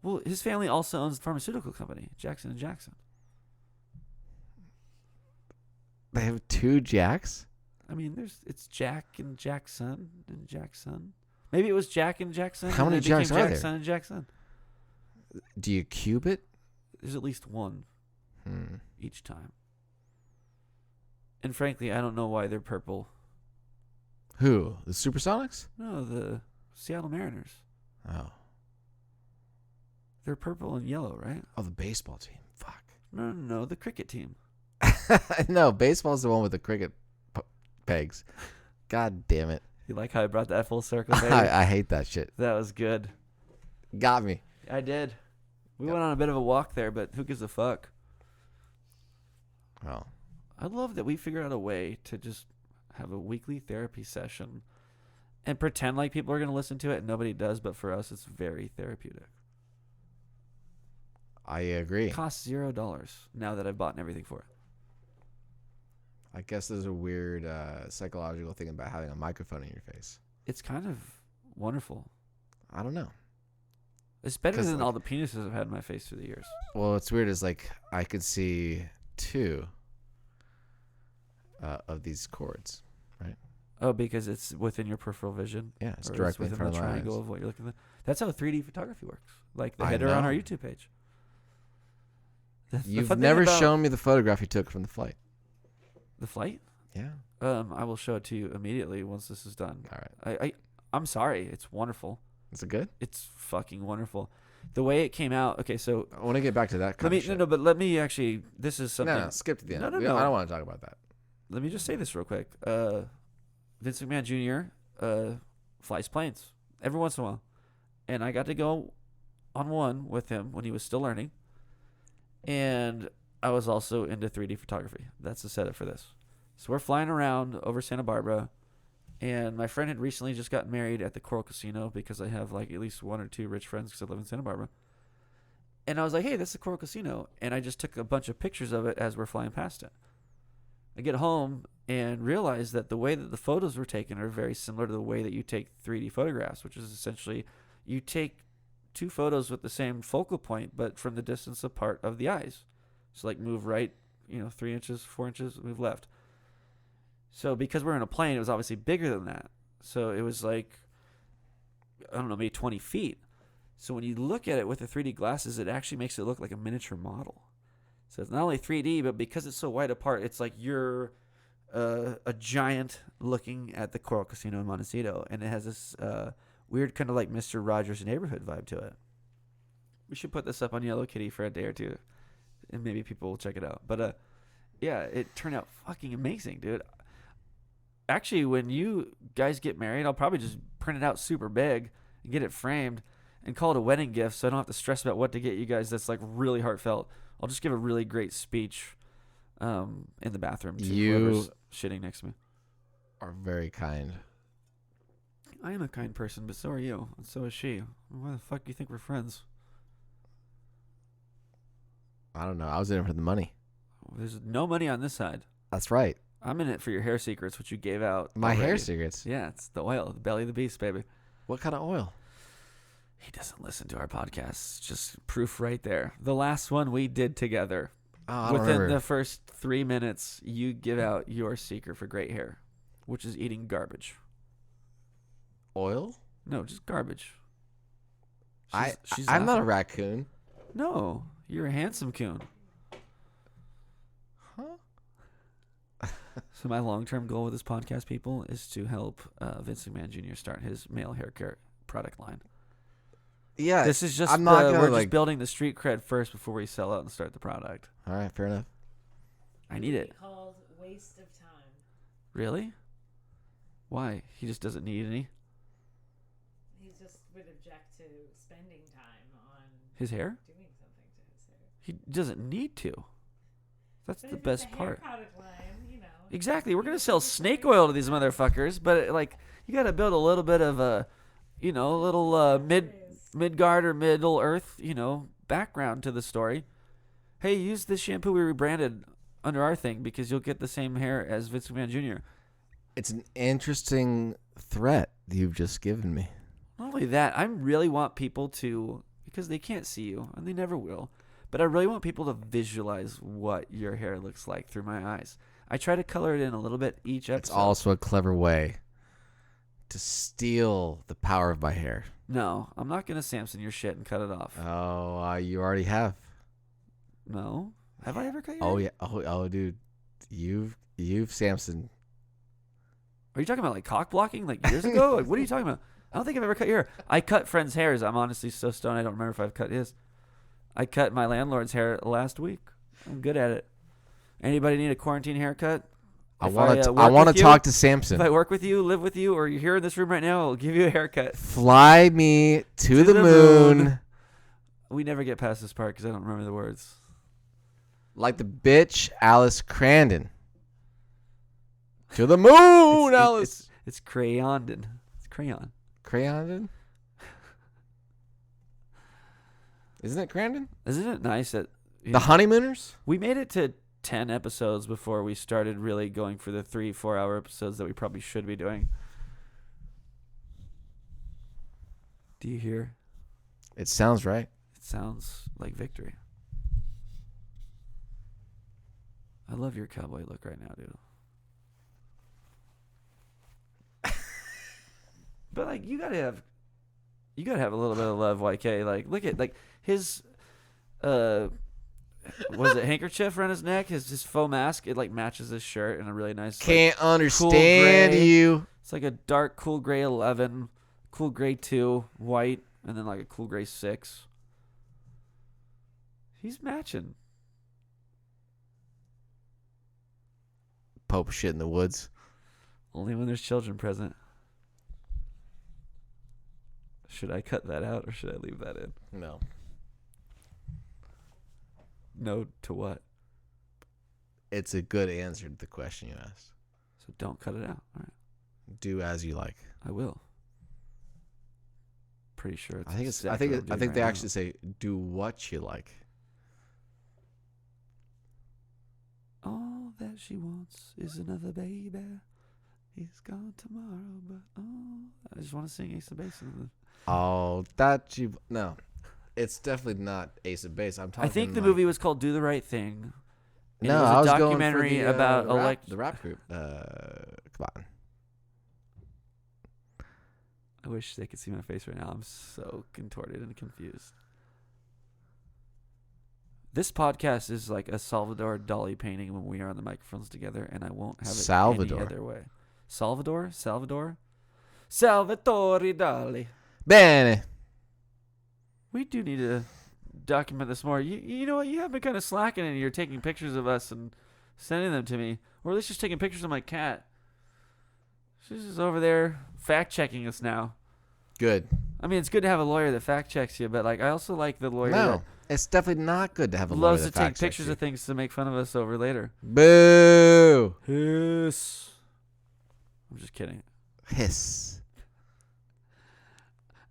Well, his family also owns the pharmaceutical company, Jackson & Jackson. They have 2 Jacks? I mean, it's Jack and Jackson and Jackson. Maybe it was Jack and Jackson. How and many then it Jacks became are there? Jackson and Jackson. Do you cube it? There's at least one each time. And frankly, I don't know why they're purple. Who? The Supersonics? No, the Seattle Mariners. Oh. They're purple and yellow, right? Oh, the baseball team. Fuck. No, the cricket team. No, baseball's the one with the cricket pegs. God damn it. You like how I brought that full circle, baby? I hate that shit. That was good. Got me. I did. We Yep. went on a bit of a walk there, but who gives a fuck? Well, I love that we figured out a way to just have a weekly therapy session and pretend like people are going to listen to it, and nobody does, but for us, it's very therapeutic. I agree. It costs $0 now that I've bought everything for it. I guess there's a weird psychological thing about having a microphone in your face. It's kind of wonderful. I don't know. It's better 'Cause, than like- all the penises I've had in my face through the years. Well, what's weird is like I could see 2 of these chords. Oh, because it's within your peripheral vision. Yeah, it's Or directly in within front the of my triangle eyes. of what you're looking at. That's how 3D photography works. Like the I header on our know. YouTube page. The You've fun thing never about shown me the photograph you took from the flight. the flight. Yeah. I will show it to you immediately once this is done. All right. I'm sorry. It's wonderful. Is it good? It's fucking wonderful. The way it came out. Okay, so I want to get back to that kind let me of shit. but let me actually. This is something. No, skip to the end. No. I don't want to talk about that. Let me just say this real quick. Vince McMahon Jr. Flies planes every once in a while, and I got to go on one with him when he was still learning, and I was also into 3D photography. That's the setup for this. So we're flying around over Santa Barbara, and my friend had recently just gotten married at the Coral Casino because I have like at least 1 or 2 rich friends because I live in Santa Barbara. And I was like, hey, that's the Coral Casino. And I just took a bunch of pictures of it as we're flying past it. I get home and realize that the way that the photos were taken are very similar to the way that you take 3D photographs, which is essentially you take 2 photos with the same focal point, but from the distance apart of the eyes. So like move right, 3 inches, 4 inches, move left. So because we're in a plane, it was obviously bigger than that. So it was like, I don't know, maybe 20 feet. So when you look at it with the 3D glasses, it actually makes it look like a miniature model. So it's not only 3D, but because it's so wide apart, it's like you're a giant looking at the Coral Casino in Montecito. And it has this weird kind of like Mr. Rogers' Neighborhood vibe to it. We should put this up on Yellow Kitty for a day or two, and maybe people will check it out. But yeah, it turned out fucking amazing, dude. Actually, when you guys get married, I'll probably just print it out super big and get it framed and call it a wedding gift so I don't have to stress about what to get you guys that's like really heartfelt. I'll just give a really great speech in the bathroom to whoever's shitting next to me. Are very kind. I am a kind person, but so are you, and so is she. Why the fuck do you think we're friends? I don't know. I was in it for the money. There's no money on this side. That's right. I'm in it for your hair secrets, which you gave out. My hair already. secrets. Yeah, it's the oil, the belly of the beast, baby. What kind of oil? He doesn't listen to our podcasts. Just proof right there. The last one we did together. Oh, I don't Within remember. the first 3 minutes, you give out your secret for great hair, which is eating garbage. Oil? No, just garbage. She's I'm not a laughing. raccoon. No, you're a handsome coon. Huh? So my long-term goal with this podcast, people, is to help Vince McMahon Jr. start his male hair care product line. Yeah. This is just I'm not gonna, we're like- just building the street cred first before we sell out and start the product. All right, fair enough. I need it. Called waste of time. Really? Why? He just doesn't need any. He just would object to spending time on His hair? doing something to his hair. He doesn't need to. That's But the if best it's a hair part. product line, Exactly. We're gonna sell snake oil to these motherfuckers, but like you got to build a little bit of a, a little Midgard or Middle Earth, background to the story. Hey, use this shampoo we rebranded under our thing because you'll get the same hair as Vince McMahon Jr. It's an interesting threat you've just given me. Not only that, I really want people to, because they can't see you and they never will, but I really want people to visualize what your hair looks like through my eyes. I try to color it in a little bit each episode. It's also a clever way to steal the power of my hair. No, I'm not gonna Samson your shit and cut it off. Oh, you already have. No, have I ever cut your Oh hair? yeah. Oh, dude, you've Samson. Are you talking about like cock blocking like years ago? Like what are you talking about? I don't think I've ever cut your hair. I cut friends' hairs. I'm honestly so stoned I don't remember if I've cut his. I cut my landlord's hair last week. I'm good at it. Anybody need a quarantine haircut? I If want to. work I want to with you- talk to If Samson. I work with you, live with you, or you're here in this room right now, I'll give you a haircut. Fly me to the the moon. moon. We never get past this part because I don't remember the words. Like the bitch Alice Crandon. To the moon, Alice. It's crayondin. It's crayon. Crandon? Isn't it Crandon? Isn't it nice that The Honeymooners? we made it to 10 episodes before we started really going for the 3-4 hour episodes that we probably should be doing? Do you hear? It sounds right. It sounds like victory. I love your cowboy look right now, dude. But like you gotta have a little bit of love, YK. Like look at like his was it handkerchief around his neck? His faux mask, it like matches his shirt in a really nice Can't cool understand gray. you. It's like a dark cool gray 11, cool gray 2, white, and then like a cool gray 6. He's matching. Pope shit in the woods. Only when there's children present. Should I cut that out or should I leave that in? No. No to what? It's a good answer to the question you asked. So don't cut it out. All right. Do as you like. I will. Pretty sure it's I think it's. exactly what I'm I doing think right they now. actually say do what you like. All that she wants is another baby. He's gone tomorrow, but I just want to sing Ace of Base. Oh, that you no. It's definitely not Ace of Base. I'm talking. I think the like, movie was called Do the Right Thing. And No, it was I a was documentary going for the, about the rap group. Come on. I wish they could see my face right now. I'm so contorted and confused. This podcast is like a Salvador Dali painting when we are on the microphones together, and I won't have it Salvador. any other way. Salvador? Salvador Dali. Bene. We do need to document this more. You know what? You have been kind of slacking, and you're taking pictures of us and sending them to me, or at least just taking pictures of my cat. She's just over there fact checking us now. Good. I mean, it's good to have a lawyer that fact checks you, but like I also like the lawyer No, it's definitely not good to have a that lawyer loves that to take fact checks pictures you. of things to make fun of us over later. Boo. Hiss. I'm just kidding. Hiss.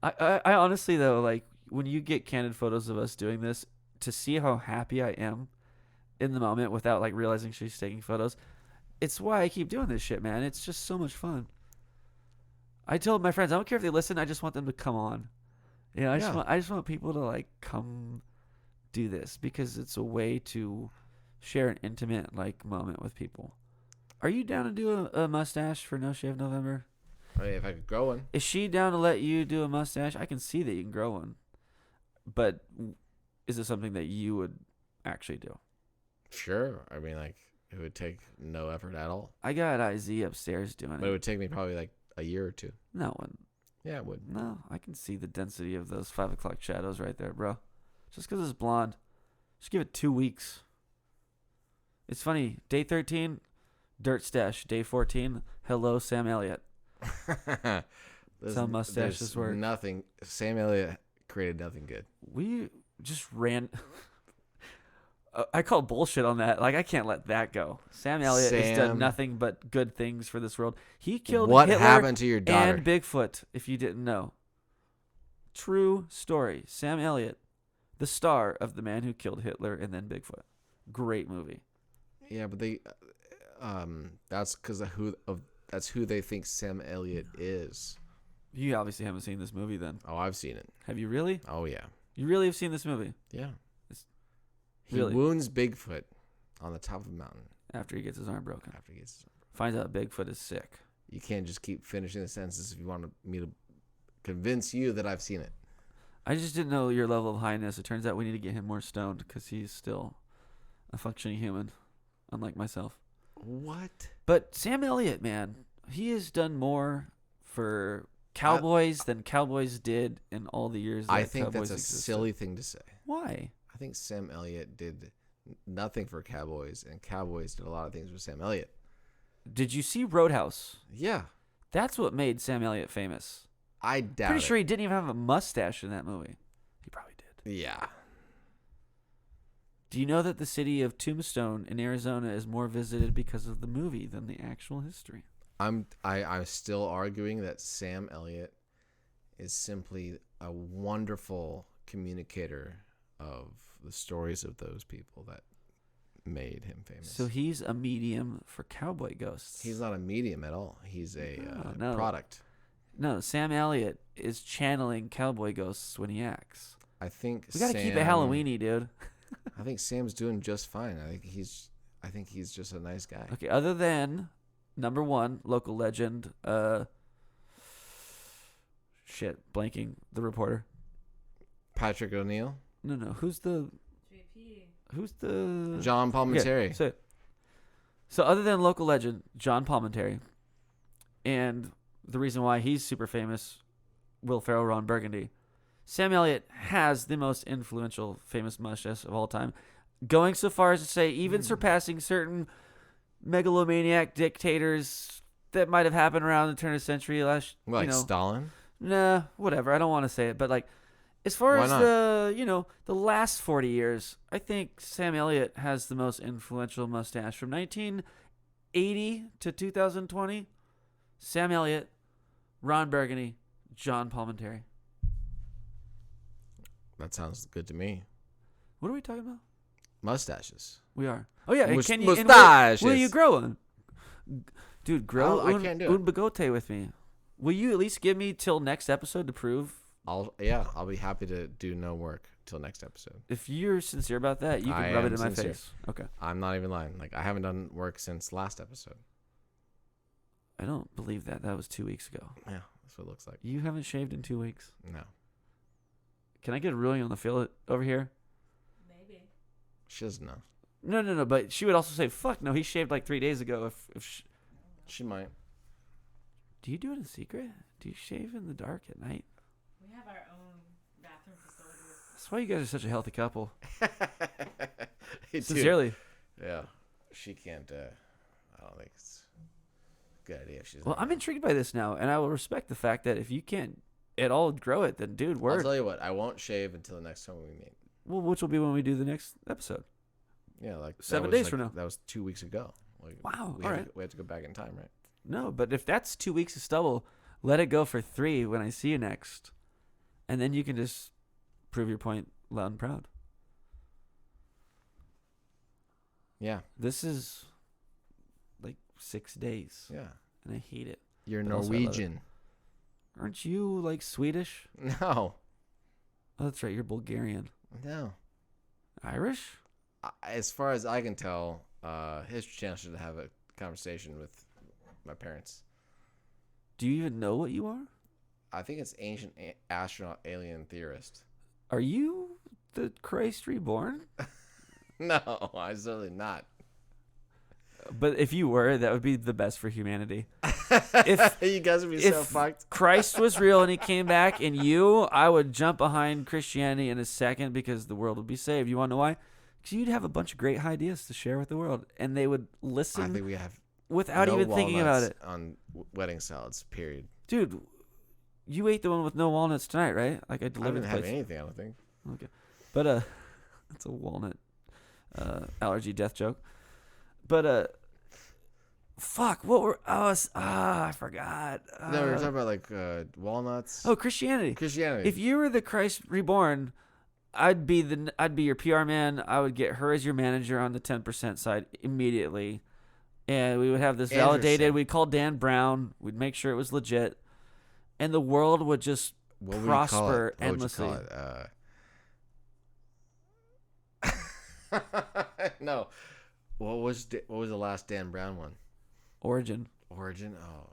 I honestly though, like when you get candid photos of us doing this, to see how happy I am in the moment without like realizing she's taking photos, it's why I keep doing this shit, man. It's just so much fun. I told my friends, I don't care if they listen, I just want them to come on. You know, I just want people to like come do this because it's a way to share an intimate like moment with people. Are you down to do a mustache for No Shave November? I mean, if I could grow one. Is she down to let you do a mustache? I can see that you can grow one. But is it something that you would actually do? Sure. I mean, like, it would take no effort at all. I got IZ upstairs doing But it it. would take me probably like a year or two. No one. Yeah, it would. No, I can see the density of those 5 o'clock shadows right there, bro. Just because it's blonde. Just give it 2 weeks. It's funny. Day 13, dirt stash. Day 14, hello, Sam Elliott. That's how mustaches work. Nothing. Sam Elliott created nothing good. We just ran. I call bullshit on that. Like, I can't let that go. Sam Elliott has done Sam- nothing but good things for this world. He killed What Hitler happened to your daughter? and Bigfoot, if you didn't know. True story. Sam Elliott, the star of The Man Who Killed Hitler and then Bigfoot. Great movie. Yeah, but they, that's because that's who they think Sam Elliott is. You obviously haven't seen this movie then. Oh, I've seen it. Have you really? Oh yeah, You really have seen this movie? yeah. He Really? wounds Bigfoot on the top of a mountain After he gets his arm broken. after he gets. Finds out Bigfoot is sick. You can't just keep finishing the sentences if you want me to convince you that I've seen it. I just didn't know your level of highness. It turns out we need to get him more stoned because he's still a functioning human, unlike myself. What? But Sam Elliott, man, he has done more for Cowboys than Cowboys did in all the years that I think Cowboys that's a existed. silly thing to say. Why? I think Sam Elliott did nothing for Cowboys, and Cowboys did a lot of things with Sam Elliott. Did you see Roadhouse? Yeah, That's what made Sam Elliott famous. I doubt Pretty it. sure he didn't even have a mustache in that movie. He probably did. Yeah. Do you know that the city of Tombstone in Arizona is more visited because of the movie than the actual history? I'm still arguing that Sam Elliott is simply a wonderful communicator of the stories of those people that made him famous. So he's a medium for cowboy ghosts. He's not a medium at all. He's a no. product. No, Sam Elliott is channeling cowboy ghosts when he acts. I think We gotta keep it Halloweeny, dude. I think Sam's doing just fine. I think he's just a nice guy. Okay, other than number one, local legend, blanking, the reporter. Patrick O'Neill, No, who's the John Palminteri. Okay, so other than local legend, John Palminteri, and the reason why he's super famous, Will Ferrell, Ron Burgundy, Sam Elliott has the most influential famous mustache of all time, going so far as to say even surpassing certain megalomaniac dictators that might have happened around the turn of the century last. Like Stalin. Nah, whatever. I don't want to say it, but like, as far Why as not? the last 40 years, I think Sam Elliott has the most influential mustache from 1980 to 2020. Sam Elliott, Ron Burgundy, John Palminteri. That sounds good to me. What are we talking about? Mustaches. We are. Oh yeah, and Mustaches. will you grow one? Dude, grow I can't do it. un bigote with me. Will you at least give me till next episode to prove? I'll be happy to do no work till next episode. If you're sincere about that, you I can rub it am in my sincere. face. Okay. I'm not even lying. Like, I haven't done work since last episode. I don't believe that. That was 2 weeks ago. Yeah, that's what it looks like. You haven't shaved in 2 weeks. No. Can I get a ruling on the fillet over here? Maybe. She doesn't know. No. But she would also say, "Fuck no, he shaved like 3 days ago." She might. Do you do it in secret? Do you shave in the dark at night? We have our own bathroom facilities. That's why you guys are such a healthy couple. Dude. Sincerely. Yeah. She can't. I don't think it's a good idea if she's. Well, not. I'm intrigued by this now, and I will respect the fact that if you can't at all grow it, then dude, I'll word. tell you what. I won't shave until the next time we meet. Well, which will be when we do the next episode. Yeah, like that 7 was, days like, from now. That was 2 weeks ago. Like, Wow, We all have right. to, we have to go back in time, right? No, but if that's 2 weeks of stubble, let it go for 3 when I see you next, and then you can just prove your point loud and proud. Yeah. This is like 6 days, Yeah. and I hate it. You're But also I love it. Norwegian. Aren't you like Swedish? No. Oh, that's right. You're Bulgarian. No. Irish? As far as I can tell, History Channel should have a conversation with my parents. Do you even know what you are? I think it's ancient astronaut alien theorist. Are you the Christ reborn? No, I'm certainly not. But if you were, that would be the best for humanity. If You guys would be so if fucked. Christ was real and he came back and I would jump behind Christianity in a second because the world would be saved. You want to know why? Because you'd have a bunch of great ideas to share with the world, and they would I listen think we have without no even thinking about walnuts it. on wedding salads. Period. Dude, you ate the one with no walnuts tonight, right? Like I I delivered didn't the have place. anything. I don't think. Okay, but that's a walnut allergy death joke. But fuck, what were I forgot. No, we were talking about like walnuts. Oh, Christianity. Christianity. If you were the Christ reborn, I'd be your PR man. I would get her as your manager on the 10% side immediately, and we would have this validated. Interesting. We'd call Dan Brown. We'd make sure it was legit, and the world would just What would you prosper call it? What endlessly. would you call it? No. What was the last Dan Brown one? Origin. Origin. Oh,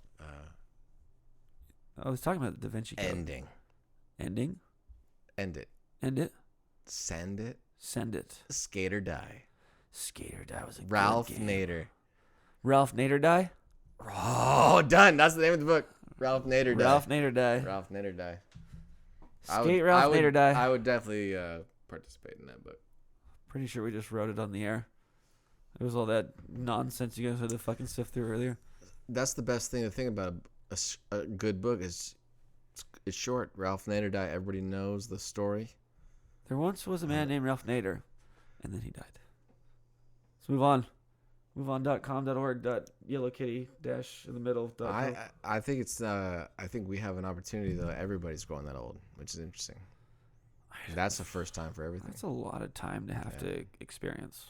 I was talking about the Da Vinci Code. ending. Ending. End it. End it. Send it. Send it. Skate or die. Skate or Die was a good Ralph game. Nader. Ralph Nader Die. Oh, done. That's the name of the book. Ralph Nader die. Ralph Nader Die. Ralph Nader die. Skate Ralph Nader Die. I would definitely participate in that book. Pretty sure we just wrote it on the air. It was all that nonsense you guys had to fucking sift through earlier. That's the best thing to think about a good book is it's short. Ralph Nader died. Everybody knows the story. There once was a man named Ralph Nader, and then he died. Let's move on. MoveOn.com.org. Yellow Kitty dash in the middle. I think it's I think we have an opportunity though. Everybody's growing that old, which is interesting. That's the first time for everything. That's a lot of time to have to experience.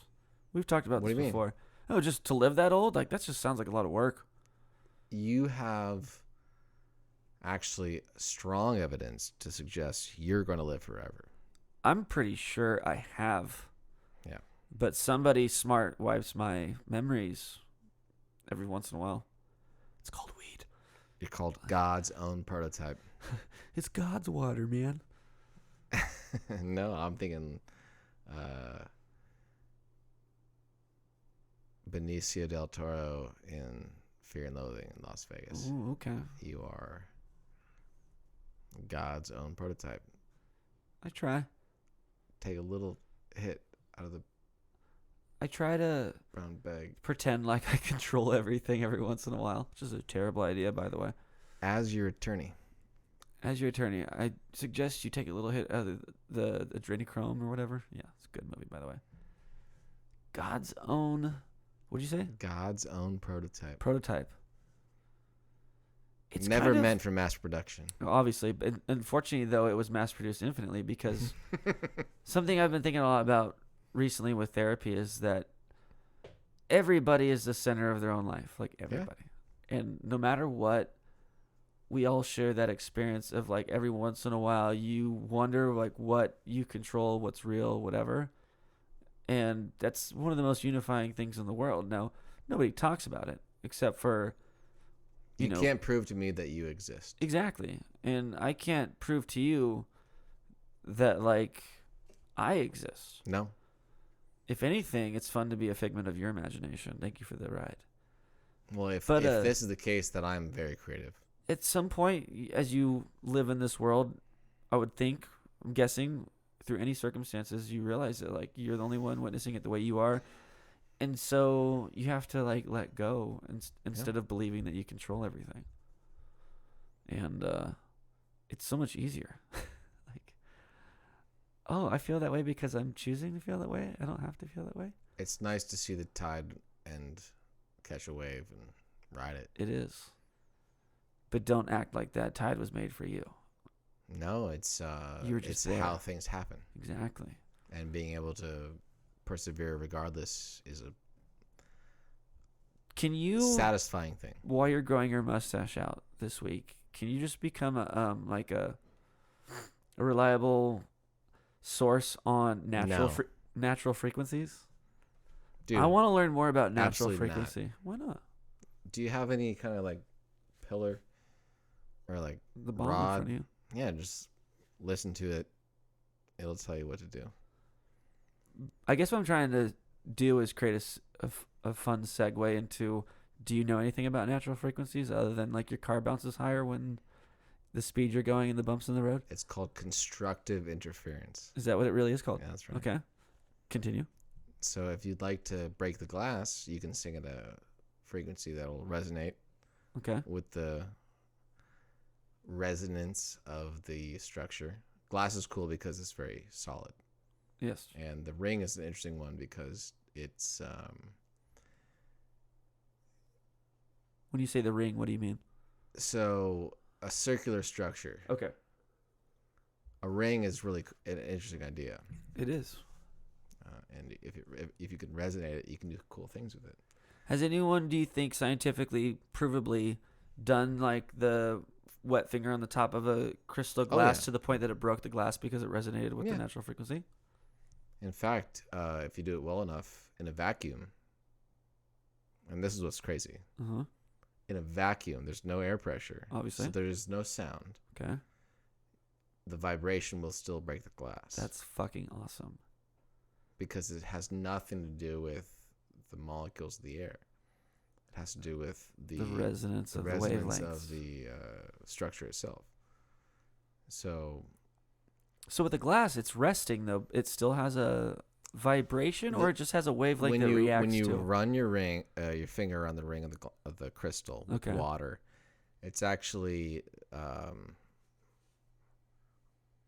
We've talked about What this do you mean? before. Oh, just to live that old? Like, that just sounds like a lot of work. You have actually strong evidence to suggest you're going to live forever. I'm pretty sure I have. Yeah. But somebody smart wipes my memories every once in a while. It's called weed. You're called God's own prototype. It's God's water, man. No, I'm thinking Benicio del Toro in Fear and Loathing in Las Vegas. Ooh, okay. You are God's own prototype. I try. Take a little hit out of the I try to brown bag. pretend like I control everything every once in a while, which is a terrible idea, by the way. As your attorney. As your attorney, I suggest you take a little hit out of the adrenochrome or whatever. Yeah, it's a good movie, by the way. God's own... What'd you say? God's own prototype. Prototype. It's Never kind of- meant for mass production. Obviously, but unfortunately, though, it was mass-produced infinitely because something I've been thinking a lot about recently with therapy is that everybody is the center of their own life, like everybody. And no matter what, we all share that experience of like every once in a while you wonder like what you control, what's real, whatever. And that's one of the most unifying things in the world. Now, nobody talks about it except for You know, can't prove to me that you exist. exactly. And I can't prove to you that like I exist. No. If anything, it's fun to be a figment of your imagination. Thank you for the ride. Well, if But, this is the case, then I'm very creative. At some point, as you live in this world, I would think, I'm guessing, through any circumstances, you realize that like you're the only one witnessing it the way you are, and so you have to like let go instead of believing that you control everything. And it's so much easier. Like, oh, I feel that way because I'm choosing to feel that way. I don't have to feel that way. It's nice to see the tide and catch a wave and ride it. It is. But don't act like that tide was made for you. No, it's You were just it's how there. things happen, Exactly. and being able to persevere regardless is a Can you, satisfying thing. while you're growing your mustache out this week, can you just become a like a reliable source on No. natural frequencies? Dude, I want to learn more about natural absolutely not. frequency. Why not? do you have any kind of like pillar or like The bomb in rod? front of you. Yeah, just listen to it. It'll tell you what to do. I guess what I'm trying to do is create a fun segue into, do you know anything about natural frequencies other than like your car bounces higher when the speed you're going and the bumps in the road? It's called constructive interference. Is that what it really is called? Yeah, that's right. Okay. Continue. So if you'd like to break the glass, you can sing at a frequency that will resonate Okay. with the resonance of the structure. Glass is cool because it's very solid. Yes. And the ring is an interesting one because it's When you say the ring, what do you mean? so a circular structure. Okay. A ring is really an interesting idea. It is. And if you can resonate it, you can do cool things with it. Has anyone, do you think, scientifically, provably done like the wet finger on the top of a crystal glass yeah. to the point that it broke the glass because it resonated with Yeah. the natural frequency? In fact, if you do it well enough in a vacuum, and this is what's crazy, Uh-huh. in a vacuum, there's no air pressure. Obviously. So there's no sound. Okay. The vibration will still break the glass. That's fucking awesome. because it has nothing to do with the molecules of the air. It has to do with the resonance of the resonance wavelengths. of the structure itself. So So with the glass, it's resting though. It still has a vibration, or it just has a wavelength that reacts when you to? run your finger around the ring of the crystal with water, it's actually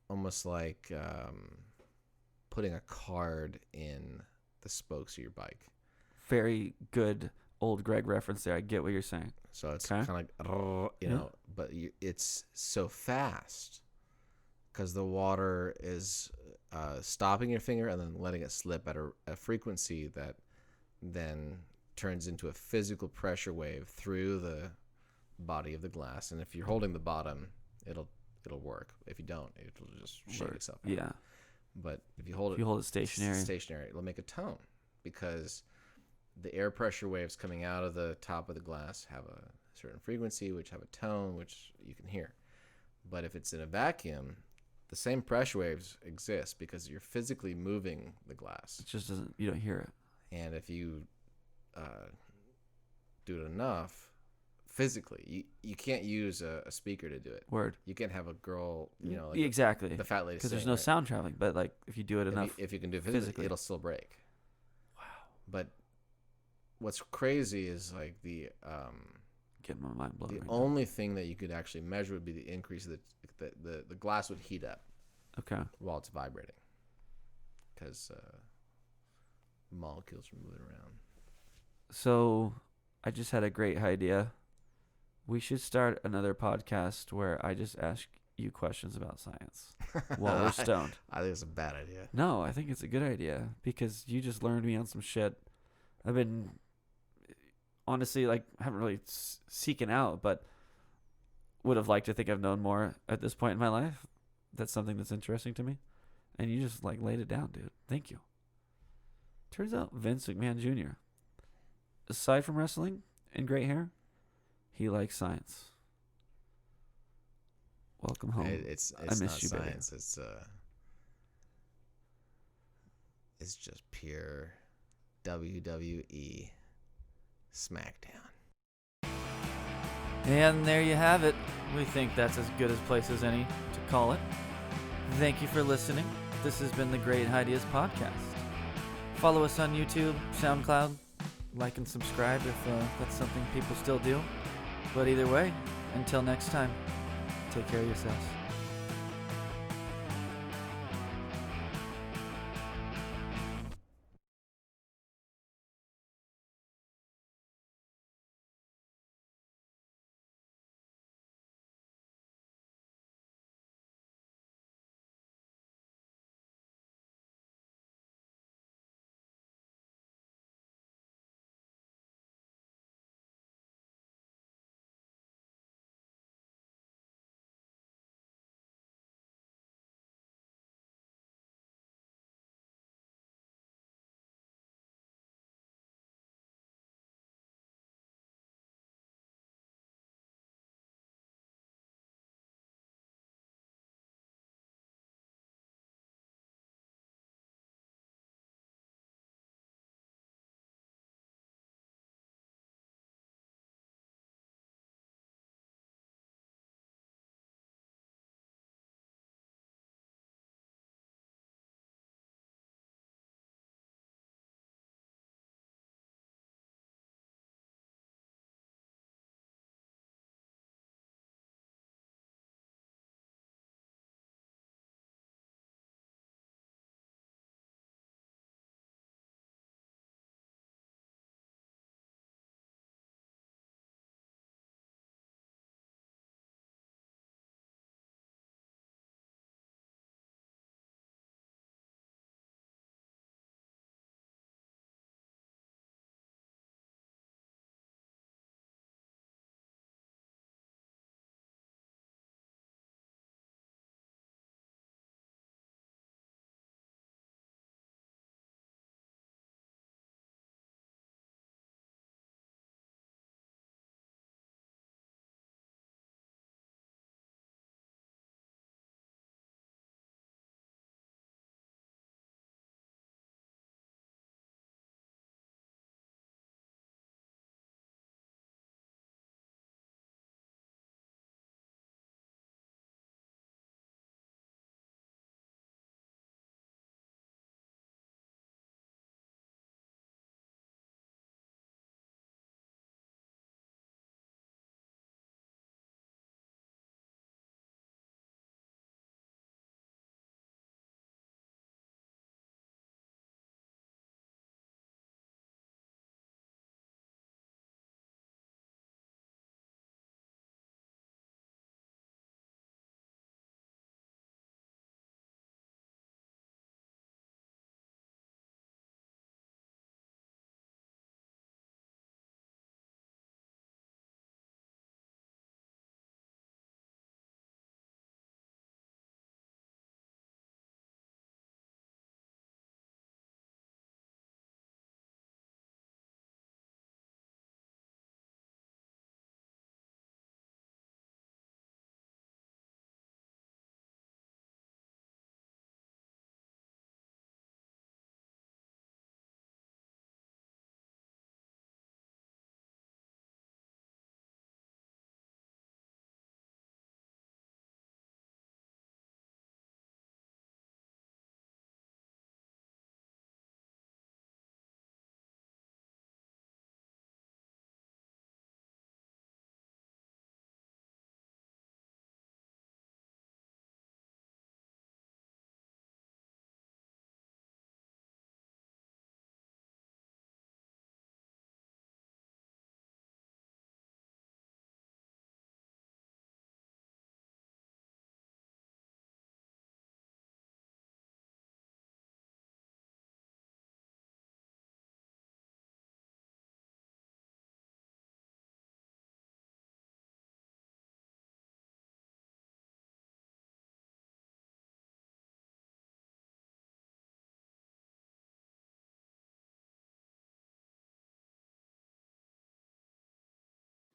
almost like putting a card in the spokes of your bike. Very good old Greg reference there. I get what you're saying. So it's kind of like, you know, but it's so fast because the water is stopping your finger and then letting it slip at a frequency that then turns into a physical pressure wave through the body of the glass. And if you're holding the bottom, it'll work. If you don't, it'll just shake itself out. Yeah. But if you hold it stationary, it'll make a tone because the air pressure waves coming out of the top of the glass have a certain frequency, which have a tone, which you can hear. But if it's in a vacuum, the same pressure waves exist because you're physically moving the glass. It just doesn't, you don't hear it. And if you do it enough, physically, you can't use a speaker to do it. Word. You can't have a girl, you know, like exactly. the fat lady. Because there's no sound traveling. But like, if you do it enough, if you can do it physically, it'll still break. Wow. But what's crazy is like the getting my mind blown. The right only thing that you could actually measure would be the increase of the glass would heat up. Okay. While it's vibrating, because molecules are moving around. So, I just had a great idea. We should start another podcast where I just ask you questions about science while we're stoned. I think it's a bad idea. No, I think it's a good idea because you just learned me on some shit. I've been honestly haven't really seeking out, but would have liked to think I've known more at this point in my life. That's something that's interesting to me, and you just laid it down, dude. Thank you. Turns out Vince McMahon Jr., aside from wrestling and great hair, he likes science. Welcome home. It's I miss not you, science. baby. It's just pure WWE SmackDown. And there you have it. We think that's as good a place as any to call it. Thank you for listening. This has been the Great Highdeas Podcast. Follow us on YouTube, SoundCloud. Like and subscribe if that's something people still do. But either way, until next time, take care of yourselves.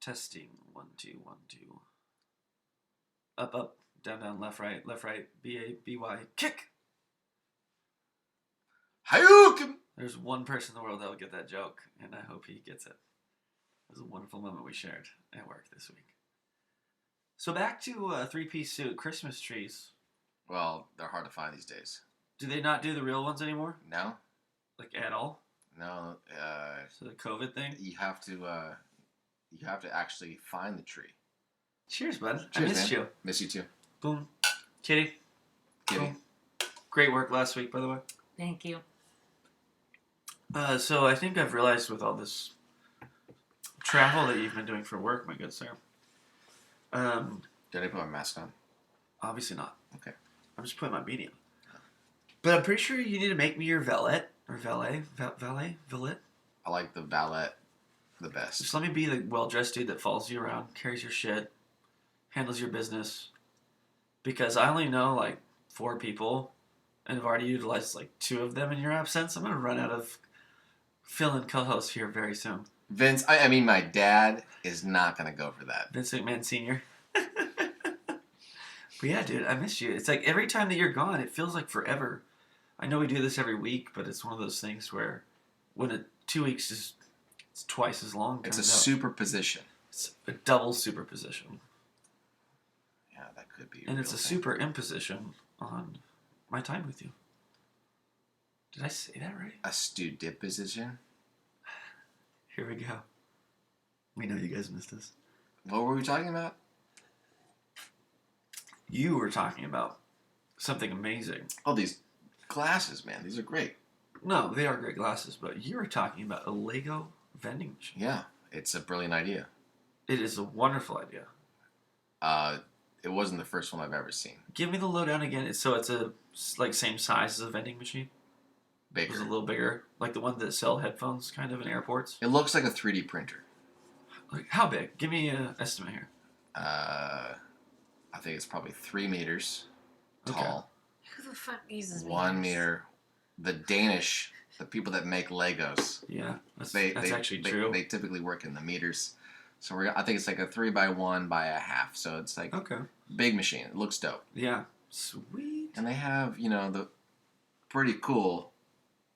Testing. 1, 2, 1, 2. Up, up, down, down, left, right, B-A, B-Y, kick! Hayouken! There's one person in the world that will get that joke, and I hope he gets it. It was a wonderful moment we shared at work this week. So back to a three-piece suit, Christmas trees. Well, they're hard to find these days. Do they not do the real ones anymore? No? Like, at all? No. So the COVID thing? You have to actually find the tree. Cheers, bud. Cheers, I missed man. you. Miss you too. Boom. Kitty. Boom. Great work last week, by the way. Thank you. So I think I've realized with all this travel that you've been doing for work, my good sir. Did I put my mask on? Obviously not. Okay. I'm just putting my beanie on. But I'm pretty sure you need to make me your valet. Or valet? Valet? I like the valet the best. Just let me be the well-dressed dude that follows you around, carries your shit, handles your business. Because I only know, like, 4 people, and I've already utilized, like, 2 of them in your absence. I'm going to run out of fill-in co-hosts here very soon. Vince, I mean, my dad is not going to go for that. Vince McMahon Sr. But yeah, dude, I miss you. It's like every time that you're gone, it feels like forever. I know we do this every week, but it's one of those things where when 2 weeks is it's twice as long. It's a turns out. superposition. It's a double superposition. Yeah, that could be. And it's a thing. super imposition on my time with you. Did I say that right? A studiposition? Here we go. We know you guys missed us. What were we talking about? You were talking about something amazing. Oh, these glasses, man. These are great. No, they are great glasses, but you were talking about a Lego vending machine. Yeah, it's a brilliant idea. It is a wonderful idea. It wasn't the first one I've ever seen. Give me the lowdown again. So it's a like same size as a vending machine. It Bigger. was a little bigger, like the one that sell headphones, kind of in airports. It looks like a 3D printer. Like how big? Give me an estimate here. I think it's probably 3 meters Okay. tall. Who the fuck uses 1 meters? meter. The people that make Legos, Yeah, that's they actually true. They typically work in the meters. So I think it's like a 3x1 by a half. So it's like Okay. big machine. It looks dope. Yeah. Sweet. And they have, the pretty cool,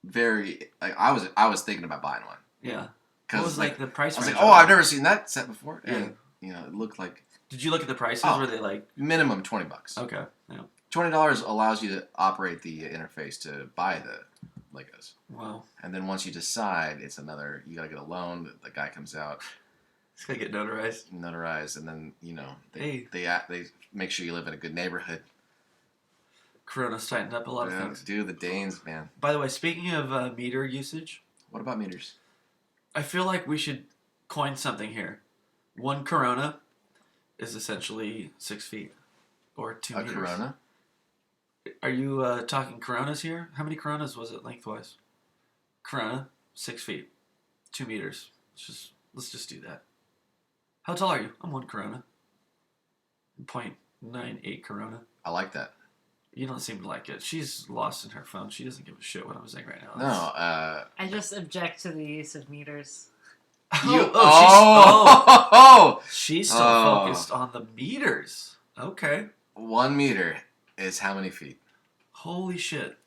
very. Like I was thinking about buying one. Yeah. Because What was like the price I was range? like, oh, I've never seen that set before. Yeah. And it looked like Did you look at the prices? Oh. Were they like minimum $20. okay? Yeah. $20 allows you to operate the interface to buy the Legos. Wow. And then once you decide, it's another. You gotta get a loan. The guy comes out, It's gonna get notarized. notarized, and then Hey. they make sure you live in a good neighborhood. Corona's tightened up a lot of Yeah, things. dude, the Danes, man. By the way, speaking of meter usage, What about meters? I feel like we should coin something here. 1 Corona is essentially 6 feet or 2 A meters. Corona? Are you talking Coronas here? How many Coronas was it lengthwise? Corona, 6 feet, 2 meters. Let's just do that. How tall are you? I'm 1 Corona. 0.98 Corona. I like that. You don't seem to like it. She's lost in her phone. She doesn't give a shit what I'm saying right now. No. I just object to the use of meters. She's so Oh. focused on the meters. Okay. 1 meter is how many feet? Holy shit.